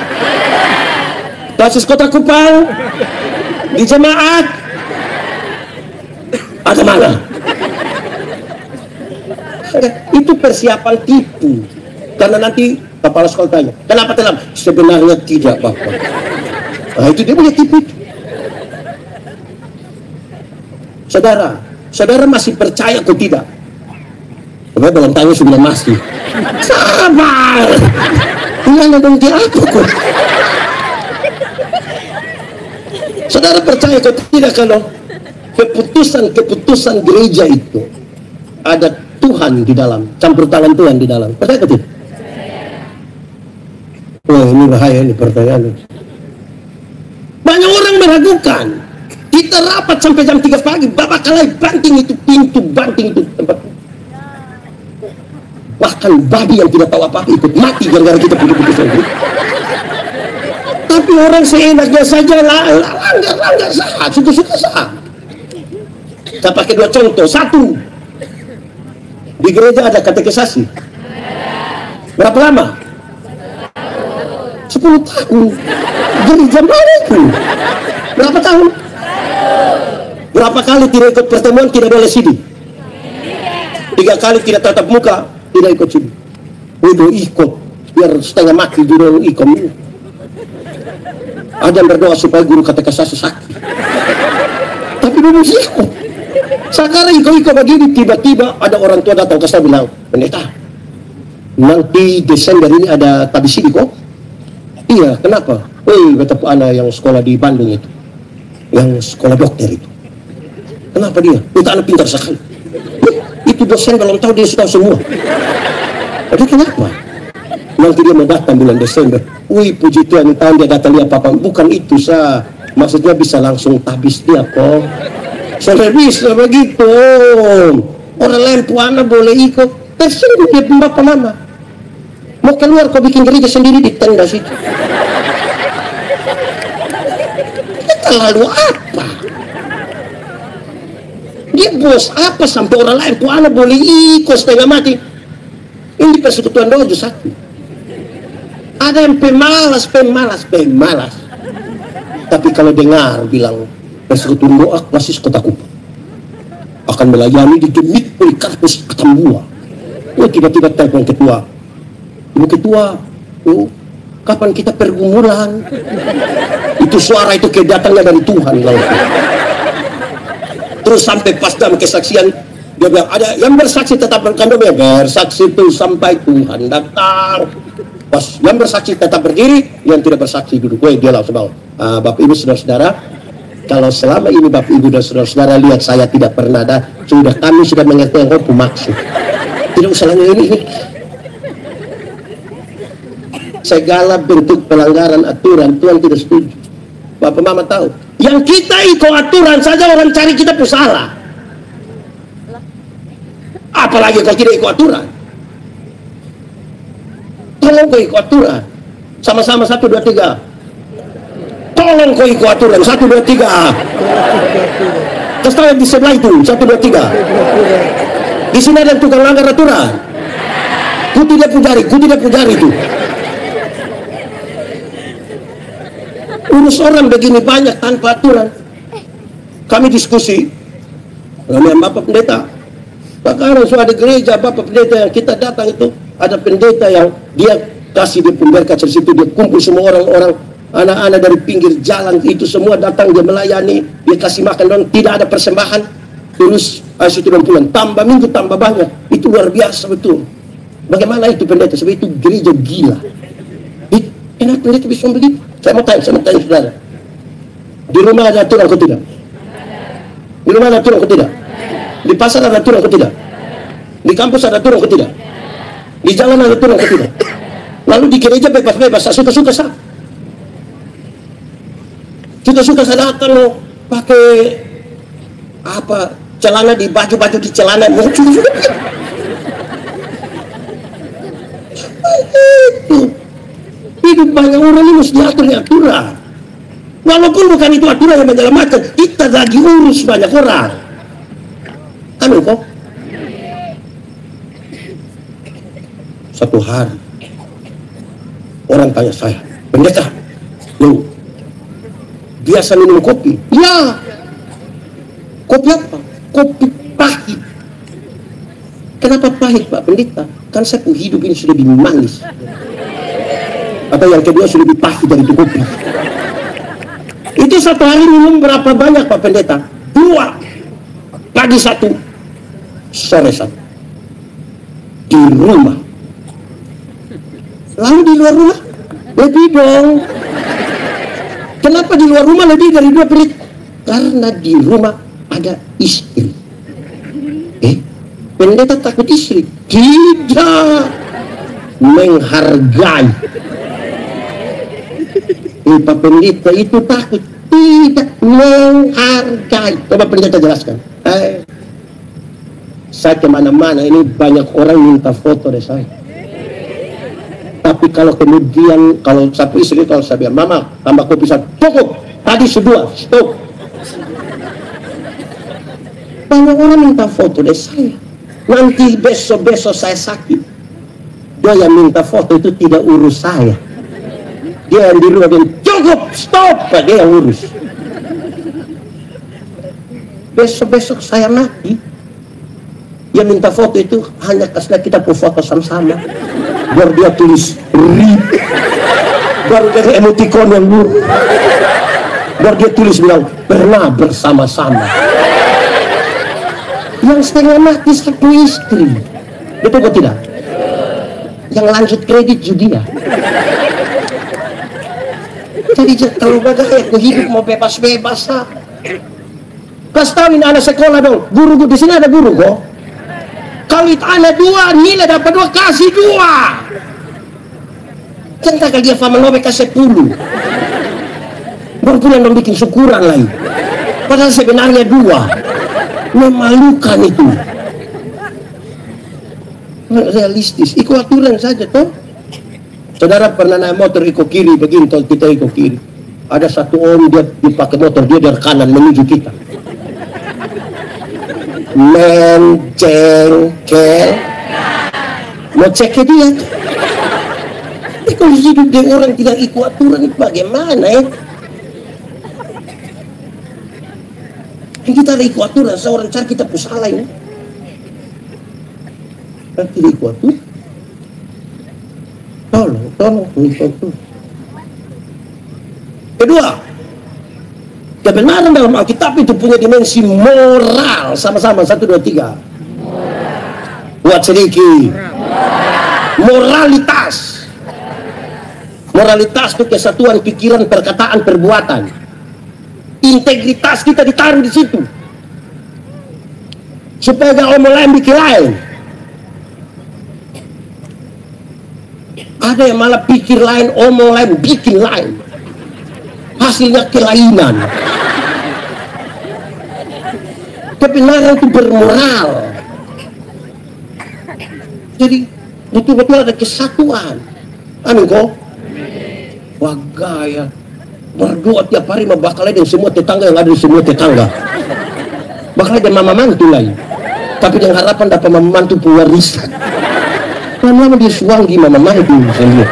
Klasis Kota Kupang, di jemaat. Ada mana? Itu persiapan tipu. Karena nanti kepala sekolah tanya, kenapa telat? Sebenarnya tidak, Bapak. Nah, itu dia punya tipu. Saudara masih percaya atau tidak? Coba belum tanya sudah masih. Sabar. Tinggal dong dia apa kok? Saudara percaya atau tidak kalau keputusan gereja itu ada Tuhan di dalam, campur tangan Tuhan di dalam? Percaya atau tidak? Wah, ini bahaya ini pertanyaan. Banyak orang meragukan. Kita rapat sampai jam 3 pagi, Bapak Kalai banting itu pintu, banting itu tempat. Bahkan babi yang tidak tahu apa-apa ikut mati gara-gara kita putus-putus. Tapi orang seenaknya saja langgar sah, suka-suka sah. Saya pakai 2 contoh. 1, di gereja ada katekisasi. Berapa lama? 10 tahun. Gereja mana itu? Berapa tahun? Berapa kali tidak ikut pertemuan tidak boleh siding? 3 kali tidak tatap muka tidak ikut siding. Udah ikut biar setengah mati dulu ikut. Ada yang berdoa supaya guru katekisasi sakit. Tapi belum ikut. Sekarang ikut begini tiba-tiba ada orang tua datang ke saya bilang, pendeta, nanti Desember ini ada tabis ini kok? Iya, kenapa? Kata anak yang sekolah di Bandung itu, yang sekolah dokter itu. Kenapa dia? Itu anak pintar sekali. Itu dosen belum tahu dia sudah semua. Tapi kenapa? Nanti dia mau datang bulan Desember. Puji Tuhan, tahun dia datang lihat apa? Bukan itu sah. Maksudnya bisa langsung tabis dia kok. Sudah bisa begitu. Orang lain puana boleh ikut. Tersinggung dia bapak mama. Mau keluar kau bikin gereja sendiri di tenda situ. Terlalu apa? Dia bos apa sampai orang lain puana boleh ikut setengah mati. Ini persekutuan doa juga satu. Ada yang pemalas. Tapi kalau dengar bilang persekutuan doa klasis Kota Kupang akan melayani di Gemit Polikarpus Atambua. Tiba-tiba telepon ketua. Ibu ketua, kapan kita pergumulan? Itu suara itu kedatangannya dari Tuhan. Terus sampai pas dalam kesaksian dia bilang ada yang bersaksi tetap berkandung ya, bersaksi itu sampai Tuhan datang. Pas yang bersaksi tetap berdiri, yang tidak bersaksi duduk. Dia langsung bangun. Bapak Ibu saudara-saudara, kalau selama ini Bapak Ibu dan saudara-saudara lihat saya tidak pernah ada, kami sudah mengerti yang kau maksud. Tidak usah lagi ini. Segala bentuk pelanggaran aturan Tuhan tidak setuju. Bapak Mama tahu. Yang kita ikut aturan saja orang cari kita pun salah. Apalagi kalau tidak ikut aturan. Tolong kau ikut aturan. Sama-sama 1, 2, 3. Tolong kau ikut aturan 1, 2, 3. Terus di sebelah itu 1, 2, 3. Di sini ada tukang langgar aturan. Ku tidak pujari itu. Urus orang begini banyak tanpa aturan. Kami diskusi dengan Bapak Pendeta. Sekarang sudah ada gereja Bapak Pendeta yang kita datang itu ada pendeta yang dia kasih dia pemberkat dari situ, dia kumpul semua orang-orang anak-anak dari pinggir jalan itu semua datang dia melayani, dia kasih makan dan tidak ada persembahan. Terus situ dan pulang tambah minggu tambah banyak. Itu luar biasa betul. Bagaimana itu pendeta? Sebab itu gereja gila. Kenapa pendeta bisa begitu? Saya mau tanya saudara. Di rumah ada aturan atau tidak? Di rumah ada aturan atau tidak? Di pasar ada aturan atau tidak? Di kampus ada aturan atau tidak? Di jalan ada aturan atau tidak? Lalu di gereja bebas-bebas, suka-suka sah. Suka-suka saya datang loh, pakai apa? Celana di baju di celana. Itu. Hidup banyak orang ini mesti diatur aturan. Walaupun bukan itu aturan yang menyelamatkan, kita lagi urus banyak orang. Amin kok. Satu hari orang tanya saya, pendeta, lu biasa minum kopi? Ya. Kopi apa? kopi pahit. Kenapa pahit, Pak Pendeta? Kan saya hidup ini sudah lebih manis. Atau yang kedua sudah lebih pahit dari itu kopi. Itu satu hari minum berapa banyak, Pak Pendeta? 2. Pagi 1, sore 1. Di rumah. Lalu di luar rumah? Lebih dong. Kenapa di luar rumah lebih dari 2 pelit? Karena di rumah ada istri. Pendeta takut istri? Tidak. Menghargai. Pak Pendeta itu takut? Tidak, menghargai. Coba Pendeta jelaskan. Saya kemana-mana ini banyak orang minta foto dari saya. Tapi kalau kemudian, kalau satu istri, kalau saya bilang, Mama, tambah kopi 1, cukup. Tadi 2, stop. Banyak orang minta foto dari saya. Nanti besok-besok saya sakit. Dia yang minta foto itu tidak urus saya. Dia yang di rumah bilang, cukup, stop. Dia yang urus. Besok-besok saya mati. Dia minta foto itu hanya karena kita foto sama-sama. Baru dia tulis RIP. Baru dia emoticon yang buruk. Baru dia tulis bilang pernah bersama-sama. Yang setengah mati 1 istri. Betul atau tidak? Yang lanjut kredit juga dia. Jadi kalau bagaimana aku hidup mau bebas-bebas lah. Kasih tahu ini anak sekolah dong. Guru di sini ada guru kok. Kalau itu anak 2, nilai dapat 2, kasih 2. Jangan kalau dia faham nobe kasih 10. Baru pulang dong bikin syukuran lagi. Padahal sebenarnya 2. Memalukan itu. Realistis. Ikut aturan saja toh. Saudara pernah naik motor ikut kiri begini, toh kita ikut kiri. Ada satu om dia dipakai motor dia dari kanan menuju kita. Mencengkel. Mau cek ke dia. Tapi kalau hidup dengan orang tidak ikut aturan itu bagaimana ya? Kita ada ikut aturan, seorang cari kita pusala ini. Kan tidak ikut aturan. Tolong ikut aturan. Kedua, kebenaran dalam Alkitab itu punya dimensi moral. Sama-sama, 1, 2, 3. Buat sedikit. Moralitas. Moralitas itu kesatuan pikiran, perkataan, perbuatan. Integritas kita ditaruh di situ. Supaya gak omong lain bikin lain. Ada yang malah pikir lain, omong lain, bikin lain. Hasilnya kelainan. Kebenaran itu bermoral. Jadi betul-betul ada kesatuan. Amin kok. Wah gaya. Berdoa tiap hari bakal dengan semua tetangga yang ada di semua tetangga. Bakal dengan mama mantu lagi. Tapi dengan harapan dapat mama mantu pewarisan. Lama-lama dia suanggi mama mantu sendiri.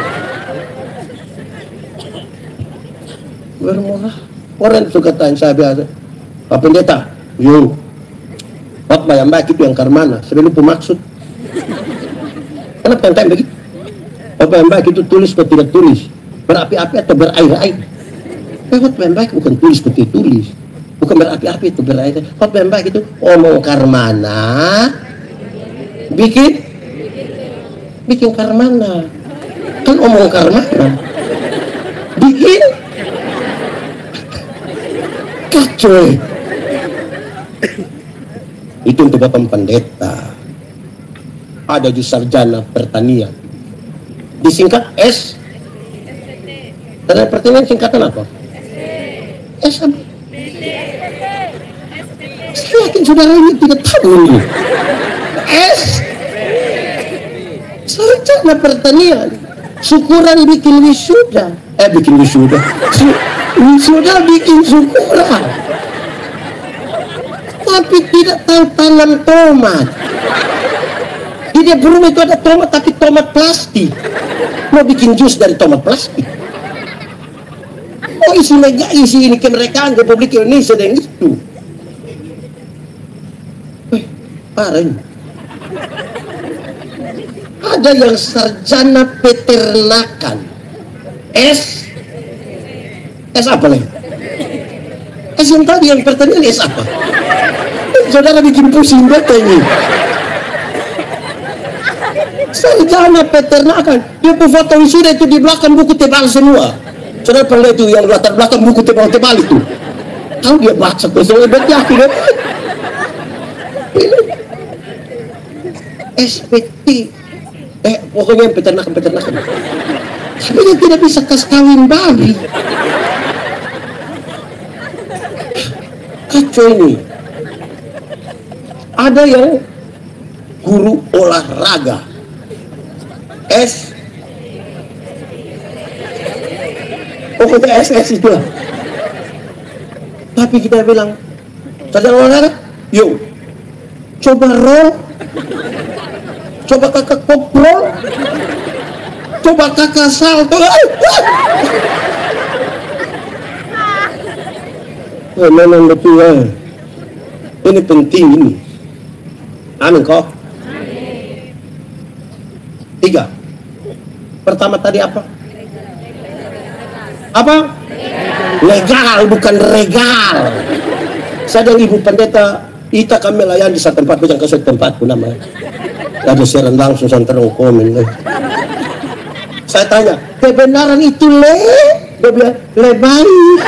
Bermoral. Orang suka tanya saya biasa, Pak Pendeta, yuk, Pak bayang baik itu yang karmana, sudah lupa maksud. Kenapa yang tanya begitu? Pak bayang baik itu tulis atau tidak tulis, berapi-api atau berair-air. Pak bayang baik bukan tulis atau tidak tulis, bukan berapi-api atau berair. Pak bayang baik itu omong karmana, bikin karmana, kan omong karmana, bikin kacau. Itu untuk Bapak Pendeta. Ada di sarjana pertanian. Disingkat S. Sarjana pertanian singkatan apa? S apa? Saya yakin saudara ini tidak tahu ini. S. Sarjana pertanian. Syukuran bikin wisuda. Bikin wisuda. Wisuda bikin syukuran. Tapi tidak tahu tanam tomat. Di dia rumah itu ada tomat, tapi tomat plastik. Mau bikin jus dari tomat plastik. Oh isi ini kemerdekaan Republik Indonesia dan itu. Parah ini. Ada yang sarjana peternakan. S apa lagi? S yang tadi yang pertanyaan S apa? Saudara bikin pusing betul ini. Sarjana peternakan. Dia foto wisuda itu di belakang buku tebal semua. Saudara pernah itu yang latar belakang buku tebal-tebal itu. Tahu dia baca kosong yakin. SPT. Pokoknya yang peternakan. Tapi dia tidak bisa kas kawin babi. Kacau ini. Ada yang guru olahraga. Pokoknya SS itu lah. Tapi kita bilang, saudara olahraga, yuk, coba roll, coba kakak koprol, coba kakak salto. Memang betul. Ini penting ini. Amin kok. 3. Pertama tadi apa? Apa? Legal, bukan regal. Saya dan Ibu Pendeta Ita kami layan di satu tempat, bukan ke suatu tempat pun namanya. Ada siaran langsung santerong komen. Saya tanya, kebenaran itu dia bilang, baik.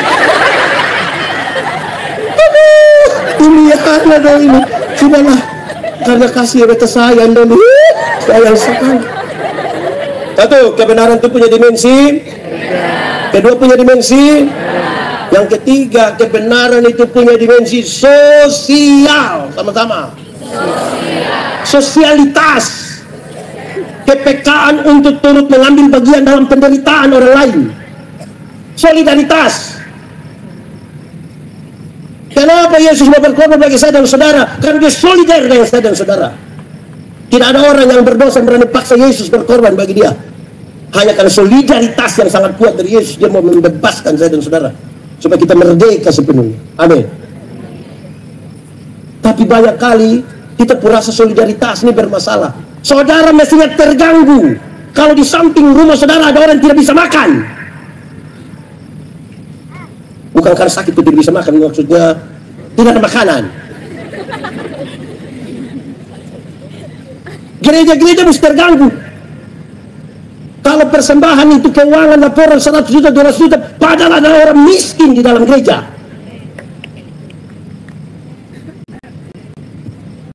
Pilihan ada ini. Sudahlah, karena kasih rata sayang dan sayang sekali. Satu, kebenaran itu punya dimensi. Kedua, punya dimensi. Yang ketiga, kebenaran itu punya dimensi sosial. Sama-sama. Sosialitas. Kepekaan untuk turut mengambil bagian dalam penderitaan orang lain. Solidaritas. Kenapa Yesus mau berkorban bagi saya dan saudara? Karena dia solidar dengan saya dan saudara. Tidak ada orang yang berdosa berani paksa Yesus berkorban bagi dia. Hanya karena solidaritas yang sangat kuat dari Yesus, dia mau membebaskan saya dan saudara supaya kita merdeka sepenuhnya. Amin. Tapi banyak kali kita merasa solidaritas ini bermasalah. Saudara mestinya terganggu kalau di samping rumah saudara ada orang yang tidak bisa makan. Bukan karena sakit itu tidak bisa makan, maksudnya tidak ada makanan. Gereja-gereja mesti terganggu. Kalau persembahan itu keuangan laporan 100 juta, 200 juta, padahal ada orang miskin di dalam gereja.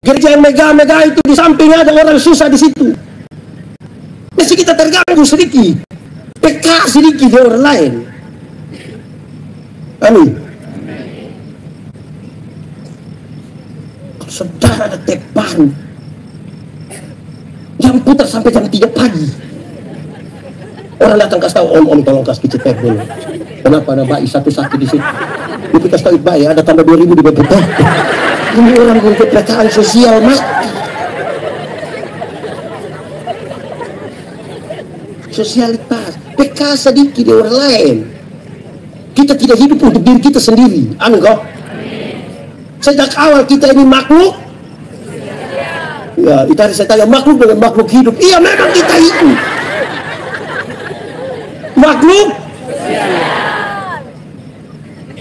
Gereja yang megah-megah itu di sampingnya ada orang susah di situ. Mesti kita terganggu sedikit, peka sedikit di orang lain. Amin. Saudara ada tepan jam putar sampai jam 3 pagi. Orang datang kasih tahu, om tolong kasih cek dulu. Kenapa ada bayi satu sakit di situ? Itu kasih tahu bayi ada tambah 2.000 di BPT. Ini orang untuk kepekaan sosial mati. Sosialitas, peka sedikit di orang lain. Kita tidak hidup untuk diri kita sendiri. Amin kok. Sejak awal kita ini makhluk. Ya, itu tadi saya tanya makhluk dengan makhluk hidup. Iya, memang kita hidup. Makhluk.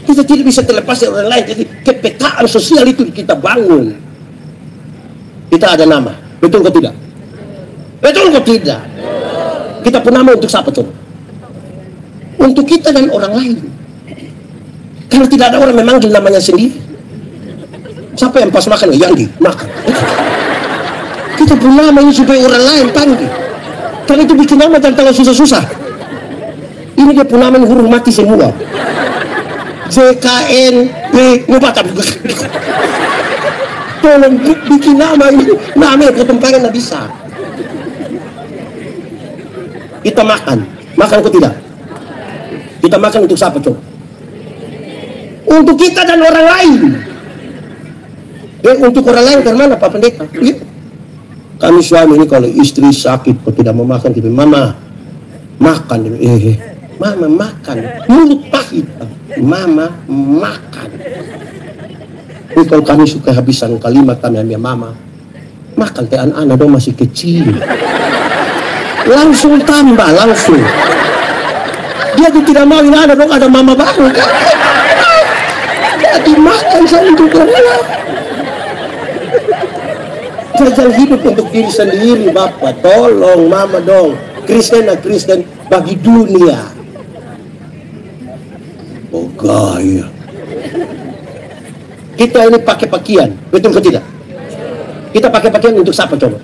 Kita tidak bisa terlepas dari orang lain. Jadi kepekaan sosial itu kita bangun. Kita ada nama. Betul atau tidak? Betul atau tidak? Kita pun nama untuk siapa coba? Untuk kita dan orang lain. Karena tidak ada orang memanggil namanya sendiri. Siapa yang pas makan? Yang makan. Kita pun nama ini supaya orang lain panggil. Karena itu bikin nama dan kalau susah-susah. Ini dia pun nama huruf mati semua. JKNP ngubatan. Tolong bikin nama ini. Nama pertempangan tidak bisa. Kita makan. Makan atau tidak? Kita makan untuk siapa coba? Untuk kita dan orang lain. Untuk orang lain ke mana Pak Pendeta? Kami suami ini kalau istri sakit kok tidak mau makan, kita mama makan. Mama makan. Mulut pahit. Mama makan. Ini kalau kami suka habisan kalimat kami mama makan teh anak-anak dong masih kecil. Langsung tambah, langsung. Dia tuh tidak mau ini ada dong, ada mama baru. Jadi makan saya untuk rela. Jajal hidup untuk diri sendiri, Bapak. Tolong, Mama dong. Kristen bagi dunia. Oh gaya. Kita ini pakai pakaian, betul ke tidak? Kita pakai pakaian untuk siapa coba?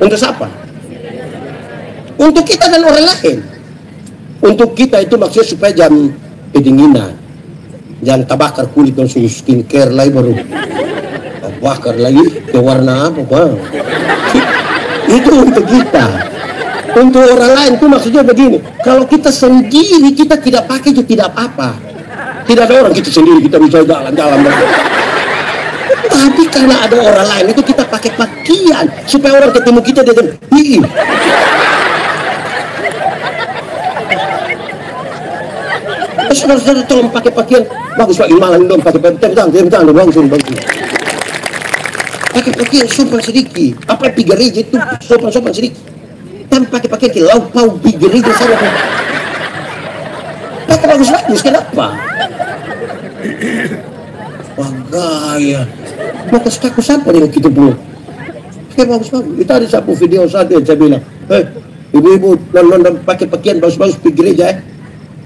Untuk siapa? Untuk kita dan orang lain. Untuk kita itu maksudnya supaya jangan kedinginan, jangan tabakar kulit langsung skincare lagi baru bakar lagi ke warna apa bang? Itu untuk kita. Untuk orang lain itu maksudnya begini. Kalau kita sendiri kita tidak pakai itu tidak apa-apa. Tidak ada orang kita sendiri kita bisa jalan-jalan. Tapi karena ada orang lain itu kita pakai pakaian supaya orang ketemu kita dia bilang, "Ih." Saudara-saudara tolong pakai pakaian bagus Pak, malam dong pakai pakaian bagus. Pakai pakaian sopan sedikit. Apa tiga gereja itu sopan sedikit. Tapi pakai pakaian ke lauk pau di gereja sana. Pakai bagus-bagus kenapa? Wah gaya. Maka aku sampai dengan kita punya. Pakai bagus-bagus. Itu ada satu video satu yang saya bilang, ibu-ibu nonton pakai pakaian bagus-bagus di gereja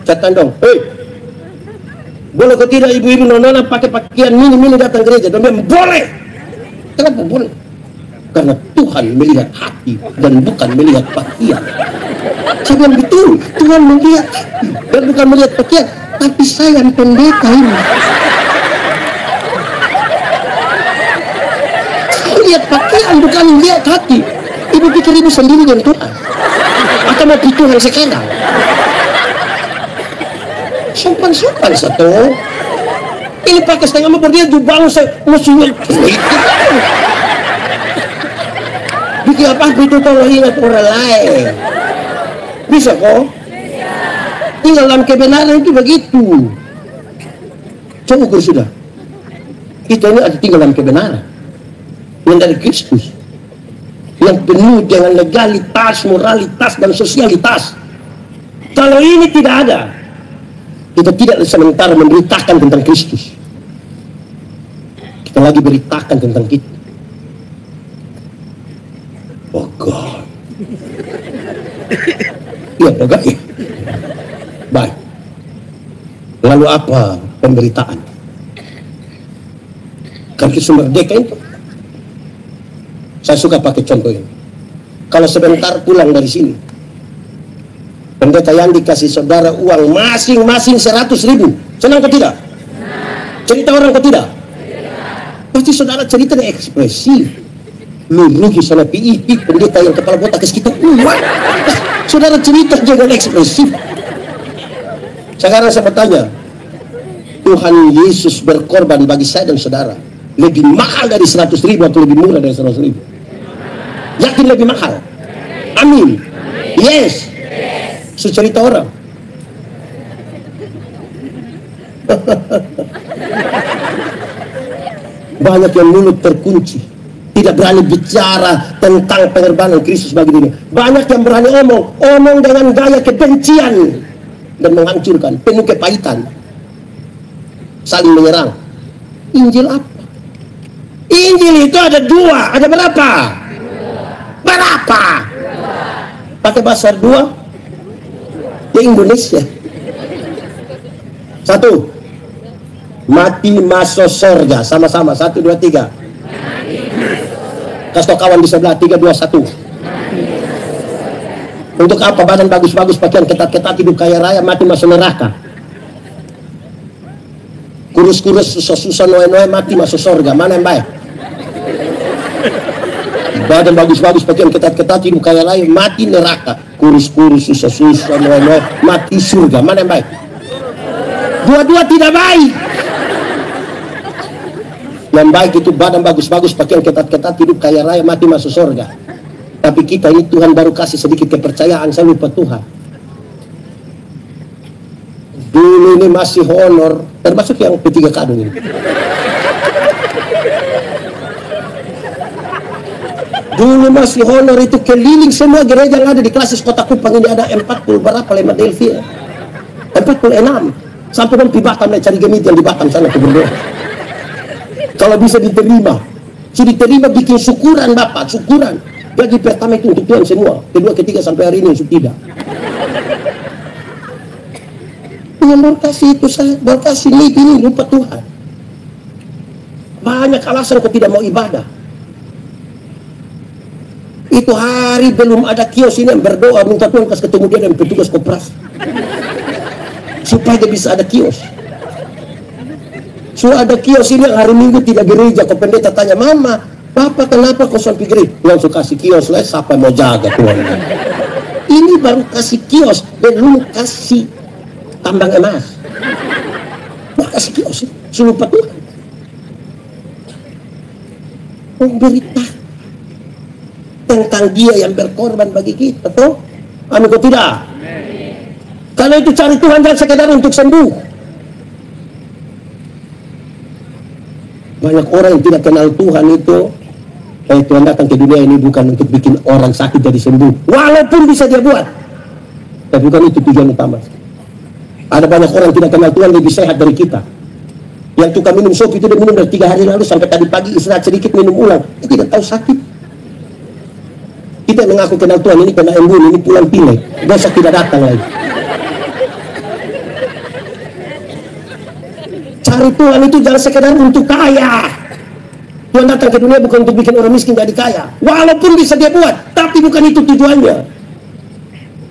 catatan dong. Boleh atau tidak ibu-ibu nona pakai pakaian mini datang gereja? Dan bilang, boleh. Kenapa boleh? Karena Tuhan melihat hati dan bukan melihat pakaian. Saya bilang betul, Tuhan melihat hati dan bukan melihat pakaian. Tapi saya yang pendeta ini. Saya lihat pakaian bukan lihat hati. Ibu pikir ibu sendiri dengan Tuhan? Atau mau Tuhan sekarang? Sopan satu. Ini pakai setengah mabur dia juga bangsa musuhnya. Bikin apa itu kalau ingat orang lain? Bisa kok? Tinggal dalam kebenaran itu begitu. Coba ukur sudah. Kita ini ada tinggal dalam kebenaran yang dari Kristus, yang penuh dengan legalitas, moralitas dan sosialitas. Kalau ini tidak ada, kita tidak sementara memberitakan tentang Kristus. Kita lagi beritakan tentang kita. Oh God. Iya, bagaimana? Baik. Lalu apa pemberitaan? Kan kisah merdeka itu. Saya suka pakai contoh ini. Kalau sebentar pulang dari sini, pendeta yang dikasih saudara uang masing-masing 100.000. Senang atau tidak? Cerita orang atau tidak? Pasti saudara cerita dengan ekspresif. Lu rugi sana PIP pendeta yang kepala botak kasih kita uang. Saudara cerita dengan ekspresif. Sekarang saya bertanya, Tuhan Yesus berkorban bagi saya dan saudara lebih mahal dari 100.000 atau lebih murah dari 100.000? Yakin lebih mahal? Amin. Yes. Secerita orang. Banyak yang mulut terkunci, tidak berani bicara tentang pengorbanan Kristus bagi dunia. Banyak yang berani omong dengan gaya kebencian dan menghancurkan, penuh kepahitan, saling menyerang. Injil apa? Injil itu ada dua, ada berapa? Berapa? Pakai bahasa dua di Indonesia. Satu, mati masuk surga. Sama-sama, 1, 2, 3. Kasih tau kawan di sebelah, 3, 2, 1. Untuk apa badan bagus-bagus, pakaian ketat-ketat, hidup kaya raya, mati masuk neraka? Kurus-kurus, susah-susah, noe-noe, mati masuk surga. Mana yang baik? Badan bagus-bagus, pakaian ketat-ketat, hidup kaya raya, mati neraka. Kurus-kurus, susah-susah, noe-noe, mati surga. Mana yang baik? Dua-dua tidak baik. Yang baik itu badan bagus-bagus, pakaian ketat-ketat, hidup kaya raya, mati masuk surga. Tapi kita ini Tuhan baru kasih sedikit kepercayaan, saya lupa Tuhan. Dulu ini masih honor, termasuk yang ketiga kadung ini. Dulu masih honor itu keliling semua gereja yang ada di Klasis Kota Kupang ini, ada 40 berapa lima Delvia, 46 sampai dong di Batam cari gemit yang di Batam sana ke berdoa. Kalau bisa diterima, sudah diterima bikin syukuran Bapak, syukuran. Gaji pertama itu untuk Tuhan semua, kedua ketiga sampai hari ini sudah tidak. Dengan berkasih itu saya berkasih ini lupa Tuhan. Banyak alasan kau tidak mau ibadah. Itu hari belum ada kios ini yang berdoa minta Tuhan kasih ketemu dia dan petugas koperasi supaya dia bisa ada kios. Sudah ada kios ini hari Minggu tidak gereja, kau pendeta tanya, Mama, Papa kenapa kau sampai gereja? Langsung kasih kios lah, siapa mau jaga Tuhan? Ini baru kasih kios, belum kasih tambang emas. Baru kasih kios, suruh Tuhan. Berita tentang dia yang berkorban bagi kita, toh? Amin kok tidak? Kalau itu cari Tuhan jangan sekedar untuk sembuh. Banyak orang yang tidak kenal Tuhan itu, Tuhan datang ke dunia ini bukan untuk bikin orang sakit jadi sembuh, walaupun bisa dia buat, tapi bukan itu tujuan utama. Ada banyak orang yang tidak kenal Tuhan lebih sehat dari kita. Yang tukang minum sop itu dia minum dari 3 hari lalu sampai tadi pagi istirahat sedikit minum ulang, dia tidak tahu sakit. Kita mengaku kenal Tuhan, ini kena embun, ini pulang pilek, besok tidak datang lagi. Cari Tuhan itu jangan sekedar untuk kaya. Tuhan datang ke dunia bukan untuk bikin orang miskin jadi kaya, walaupun bisa dia buat, tapi bukan itu tujuannya.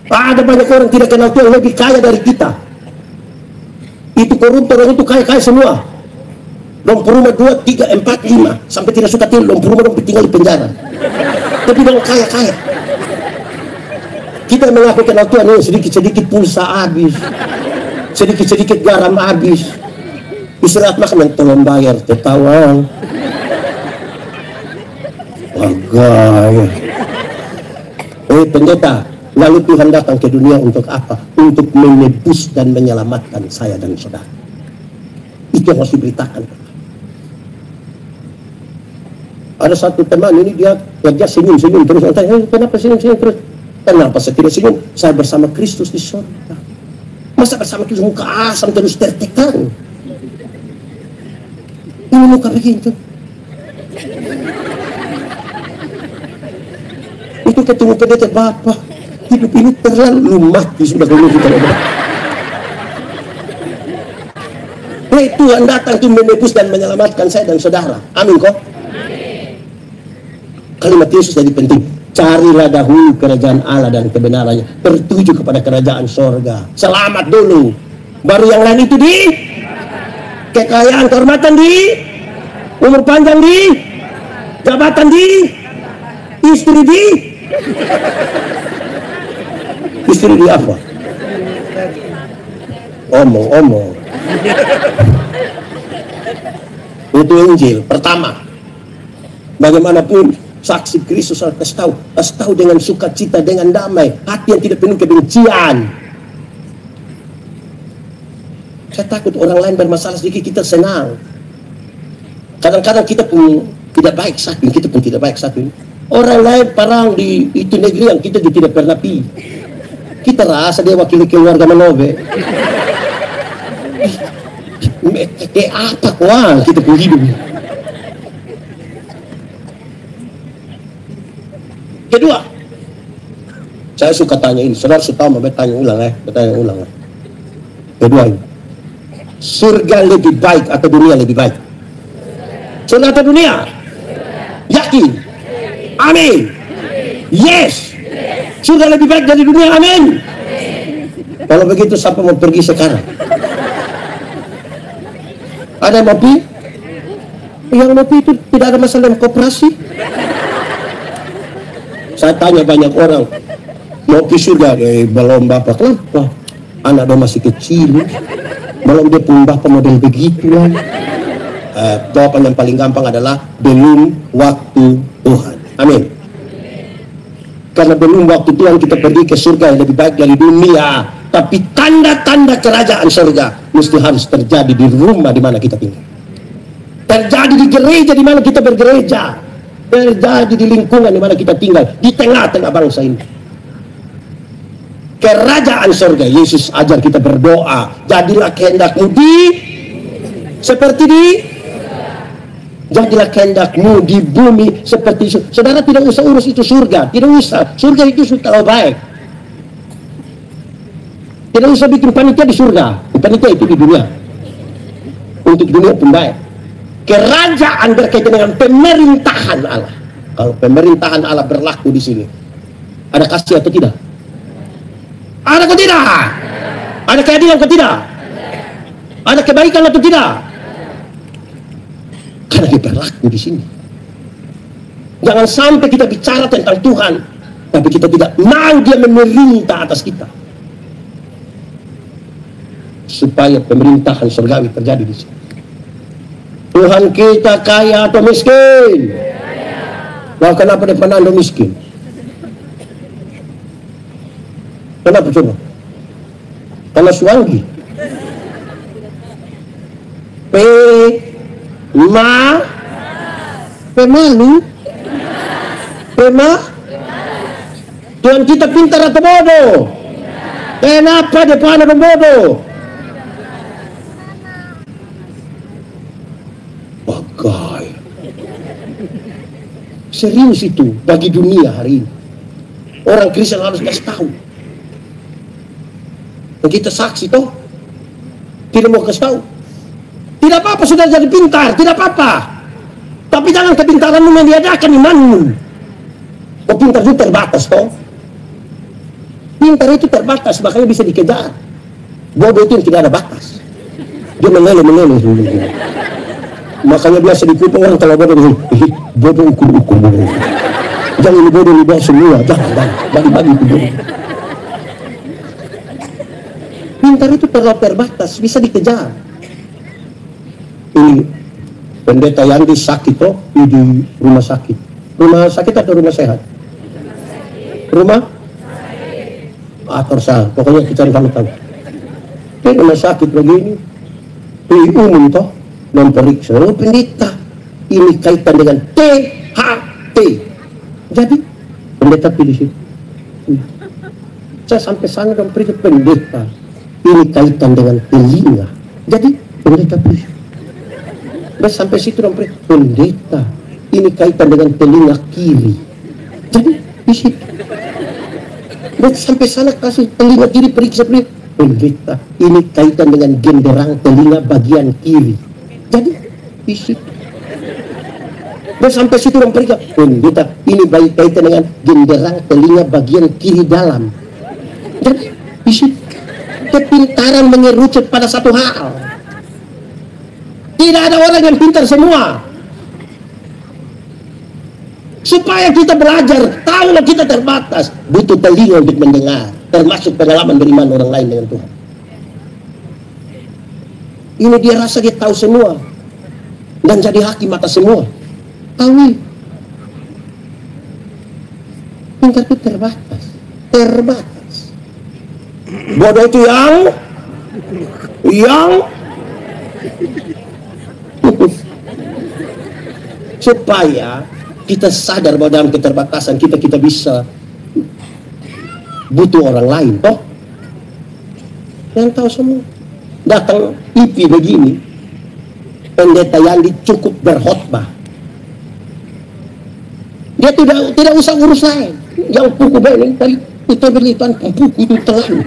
Ada banyak orang tidak kenal Tuhan lebih kaya dari kita. Itu koruptor, itu kaya-kaya semua. Dong rumah 2, 3, 4, 5 sampai tidak suka tinggal, dong rumah dong tinggal di penjara. Tapi dong kaya-kaya. Kita mengaku kenal Tuhan ini sedikit-sedikit pulsa habis, sedikit-sedikit garam habis. Istirahat makan tolong bayar ketawang. Agak. Pendeta, lalu Tuhan datang ke dunia untuk apa? Untuk menebus dan menyelamatkan saya dan saudara. Itu yang harus diberitakan. Ada satu teman ini dia kerja senyum-senyum terus. Saya tanya, kenapa senyum-senyum terus? Kenapa saya tidak senyum? Saya bersama Kristus di surga. Masa bersama Kristus muka asam terus tertekan? Ini muka begitu. Itu ketemu pendeta, Bapak, hidup ini terlalu mati sudah kalau kita berdoa. Tuhan datang untuk menebus dan menyelamatkan saya dan saudara. Amin kok. Kalimat Yesus jadi penting. Carilah dahulu kerajaan Allah dan kebenarannya, tertuju kepada kerajaan sorga. Selamat dulu, baru yang lain itu di kekayaan, kehormatan di, umur panjang di, jabatan di, istri di. Istri di apa? Omong-omong. Itu Injil pertama. Bagaimanapun saksi Kristus harus kasih tahu dengan sukacita, dengan damai, hati yang tidak penuh kebencian. Saya takut orang lain bermasalah sedikit kita senang. Kadang-kadang kita pun tidak baik saking, kita pun tidak baik saking. Orang lain parang di itu negeri yang kita juga tidak pernah pergi. Kita rasa dia wakili keluarga Manobe. Apa kuang kita pun hidup. Kedua, saya suka tanya ini, saudara suka mau bertanya ulang. Kedua ini, surga lebih baik atau dunia lebih baik? Surga atau dunia? Yakin? Amin. Yes. Surga lebih baik dari dunia. Amin. Kalau begitu siapa mau pergi sekarang? Ada yang mau pergi? Yang mau pergi itu tidak ada masalah dengan koperasi. Saya tanya banyak orang mau pergi surga, belum bapak. Kenapa? Anak dia masih kecil, belum dia pun bapak model begitu. Jawaban yang paling gampang adalah belum waktu Tuhan. Amin. Karena belum waktu Tuhan kita pergi ke surga yang lebih baik dari dunia. Tapi tanda-tanda kerajaan surga mesti harus terjadi di rumah di mana kita tinggal. Terjadi di gereja di mana kita bergereja. terjadi di lingkungan di mana kita tinggal, di tengah-tengah bangsa ini. Kerajaan surga, Yesus ajar kita berdoa, jadilah kehendakmu seperti di, jadilah kehendakmu di bumi seperti. Saudara tidak usah urus itu surga, tidak usah. Surga itu sudah baik. Tidak usah bikin panitia di surga, panitia itu di dunia. Untuk dunia pun baik. Kerajaan berkaitan dengan pemerintahan Allah. Kalau pemerintahan Allah berlaku di sini, ada kasih atau tidak? Ada atau tidak? Ada keadilan atau tidak? Ada kebaikan atau tidak? Karena dia berlaku di sini. Jangan sampai kita bicara tentang Tuhan, tapi kita tidak mau dia memerintah atas kita. Supaya pemerintahan surgawi terjadi di sini. Tuhan kita kaya atau miskin? Nah, kenapa dia Fernando miskin? Kenapa coba? Karena Suanggi. Pemalu. Tuhan kita pintar atau bodoh? Kenapa dia pandang bodoh? Bagai. Serius itu bagi dunia hari ini. Orang Kristen harus kasih tahu. Dan kita saksi toh. Tidak mau kasih tahu. Tidak apa-apa sudah jadi pintar, tidak apa-apa. Tapi jangan kepintaranmu meniadakan imanmu. Kau pintar itu terbatas toh. Pintar itu terbatas, makanya bisa dikejar. Bodoh itu yang tidak ada batas. Dia mengelak. Makanya biasa dikutip orang kalau bodoh ukur. Jangan bodoh di bawah semua, jangan bagi-bagi itu bodoh. Pintar itu terlalu terbatas, bisa dikejar. Ini pendeta Yandi sakit toh di rumah sakit. Rumah sakit atau rumah sehat? Rumah? Atau salah, pokoknya kita kalau tahu. Di rumah sakit begini, di umum toh. Memperiksa, oh pendeta ini kaitan dengan THT. Jadi pendeta pilih situ. Saya sampai sana dan periksa pendeta ini kaitan dengan telinga. Jadi pendeta pilih. Saya sampai situ dan periksa pendeta ini kaitan dengan telinga kiri. Jadi di situ. Dan sampai sana kasih telinga kiri periksa pendeta ini kaitan dengan genderang telinga bagian kiri. Jadi di situ. Dan sampai situ orang periksa pendeta ini baik kaitan dengan genderang telinga bagian kiri dalam. Jadi di situ kepintaran mengerucut pada satu hal. Tidak ada orang yang pintar semua. Supaya kita belajar, tahulah kita terbatas, butuh telinga untuk mendengar, termasuk pengalaman beriman orang lain dengan Tuhan. Ini dia rasa dia tahu semua dan jadi hakim atas semua. Tahu pintar itu terbatas. Bodoh itu yang supaya kita sadar bahwa dalam keterbatasan kita bisa butuh orang lain toh yang tahu semua. Datang IP begini, pendeta Yandi cukup berkhotbah. Dia tidak usah urus lain. Yang buku bening tadi itu berlitan buku itu telan.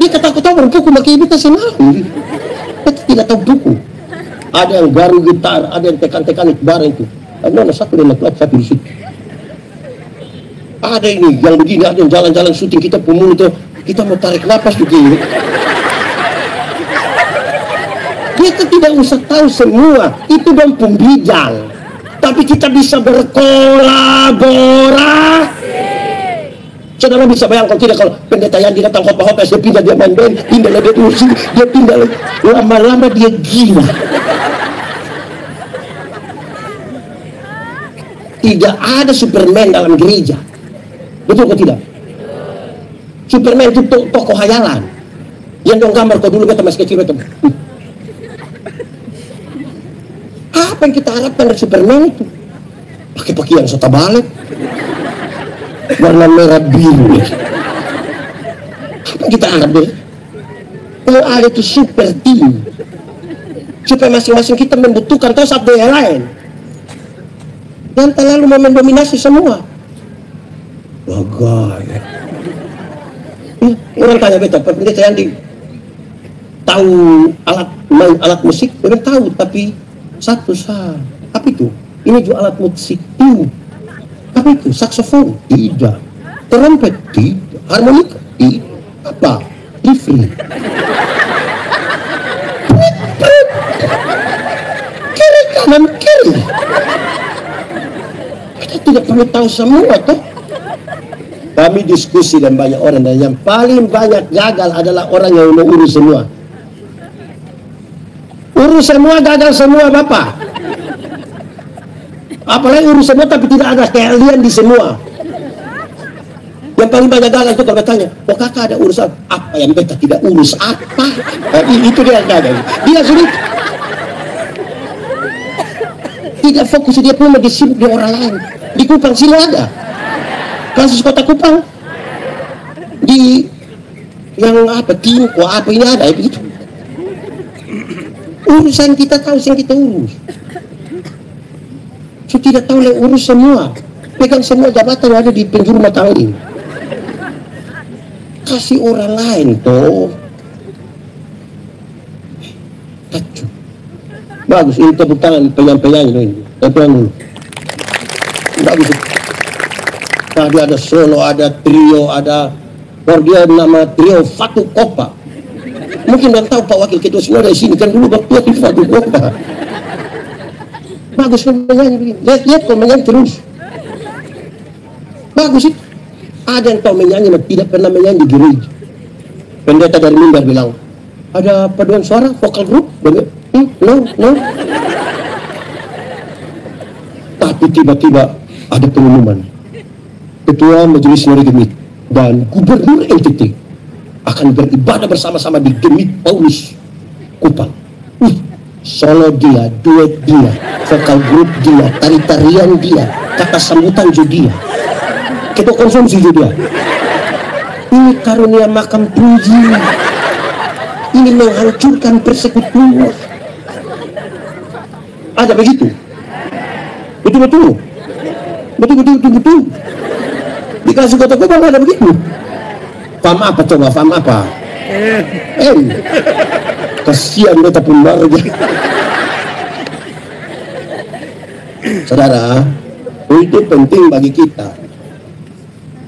Dia ketakutan buku makin kita senang. Kita tidak tahu buku. Ada yang baru gitar, ada yang tekan-tekan bareng itu. Ada satu yang klub satu di situ. Ada ini yang begini, ada yang jalan-jalan syuting kita pemulung itu. Kita mau tarik napas begini. Kita tidak usah tahu semua, itu dong pembidang. Tapi kita bisa berkolaborasi. Saudara bisa bayangkan tidak kalau pendeta yang datang khotbah-khotbah, dia pindah dia main band, pindah dia musik, dia pindah lama-lama dia gila. Tidak ada Superman dalam gereja. Betul atau tidak? Superman itu tokoh hayalan. Yang dong gambar kau dulu beta masih kecil beta. Apa yang kita harapkan dari Superman itu? pakai pakaian serta balik warna merah biru. Apa kita ada? Kalau ada itu super team, supaya masing-masing kita membutuhkan tahu satu yang lain, dan terlalu mendominasi semua. Bagai. Orang tanya beta, Pak Pendeta Yandi tahu alat musik? Orang tahu, tapi satu sah. Apa itu? Ini juga alat musik itu. Apa itu? Saksofon? Tidak. Trompet? Tidak. Harmonika? Tidak. Apa? Liftnya? Kiri kanan kiri. Kita tidak perlu tahu semua toh. Kami diskusi dengan banyak orang, dan yang paling banyak gagal adalah orang yang mau urus semua. Urus semua gagal semua Bapak. Apalagi urus semua tapi tidak ada keahlian di semua. Yang paling banyak gagal itu kalau bertanya, oh kakak ada urusan apa yang beta tidak urus apa? Itu dia yang gagal. Dia sulit. Tidak fokus, dia pun disibuk di orang lain. Di Kupang sini ada kasus kota Kupang, di yang apa Timko apa ini ada begitu. Urusan kita tahu yang kita urus. So tidak tahu yang urus semua, pegang semua jabatan yang ada di penjuru rumah tangga ini. Kasih orang lain toh. Kacau. Bagus, ini tepuk tangan penyanyi ini. Tepuk dulu. Bagus. Tadi ada solo, ada trio, ada dia nama trio Fatu Kopa. Mungkin dan tahu Pak Wakil Ketua Sinode di sini kan dulu waktu itu Fatu Kopa. Bagus menyanyi begini. Lihat kau menyanyi terus. Bagus itu. Ada yang tahu menyanyi, tidak pernah menyanyi di gereja. Pendeta dari mimbar bilang, ada paduan suara, vokal grup? No. Tapi tiba-tiba ada pengumuman. Ketua Majelis Sinode Gemit dan Gubernur NTT akan beribadah bersama-sama di Gemit Paulus Kupang. Solo dia, duet dia, vokal grup dia, tari-tarian dia, kata sambutan juga dia, ketua konsumsi juga dia. Ini karunia makam puji. Ini menghancurkan persekutuan. Ada begitu? Betul. Dikasih kota Kupang ada begitu. Faham apa coba? Faham apa? Kasihan beta pun warga. Saudara, itu penting bagi kita.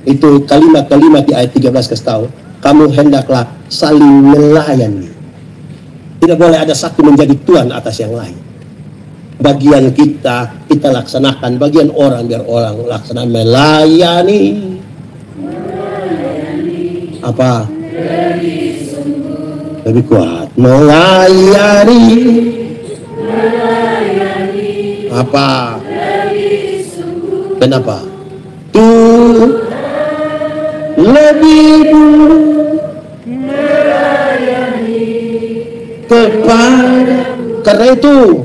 Itu kalimat-kalimat di ayat 13 kasih tahu, kamu hendaklah saling melayani. Tidak boleh ada satu menjadi tuan atas yang lain. Bagian kita laksanakan, bagian orang biar orang laksanakan. Melayani. Apa? Lebih kuat. Melayani. Apa? Kenapa? Tuh lebih dulu melayani kepada, karena itu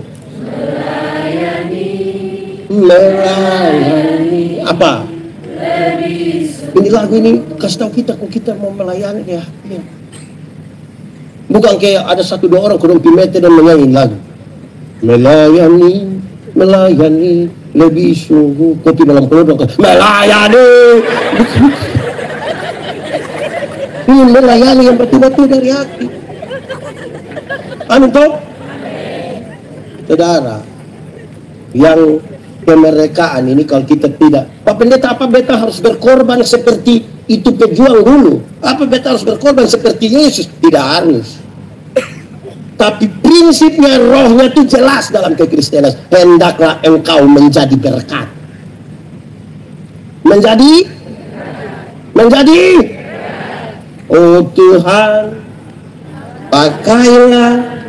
melayani apa? Ini lagu ini kasih tahu kita kok kita mau melayani ya. Bukan kayak ada satu dua orang kurang pimete dan menyanyi lagu melayani lebih sungguh kopi dalam kolodong melayani. Ini melayani yang betul-betul dari hati. Amin toh? Saudara, yang kemerdekaan ini kalau kita tidak, Pak Pendeta, apa beta harus berkorban seperti itu pejuang dulu? Apa beta harus berkorban seperti Yesus? Tidak harus. Tapi prinsipnya, rohnya itu jelas dalam kekristenan. Hendaklah engkau menjadi berkat. Menjadi? Oh Tuhan, pakailah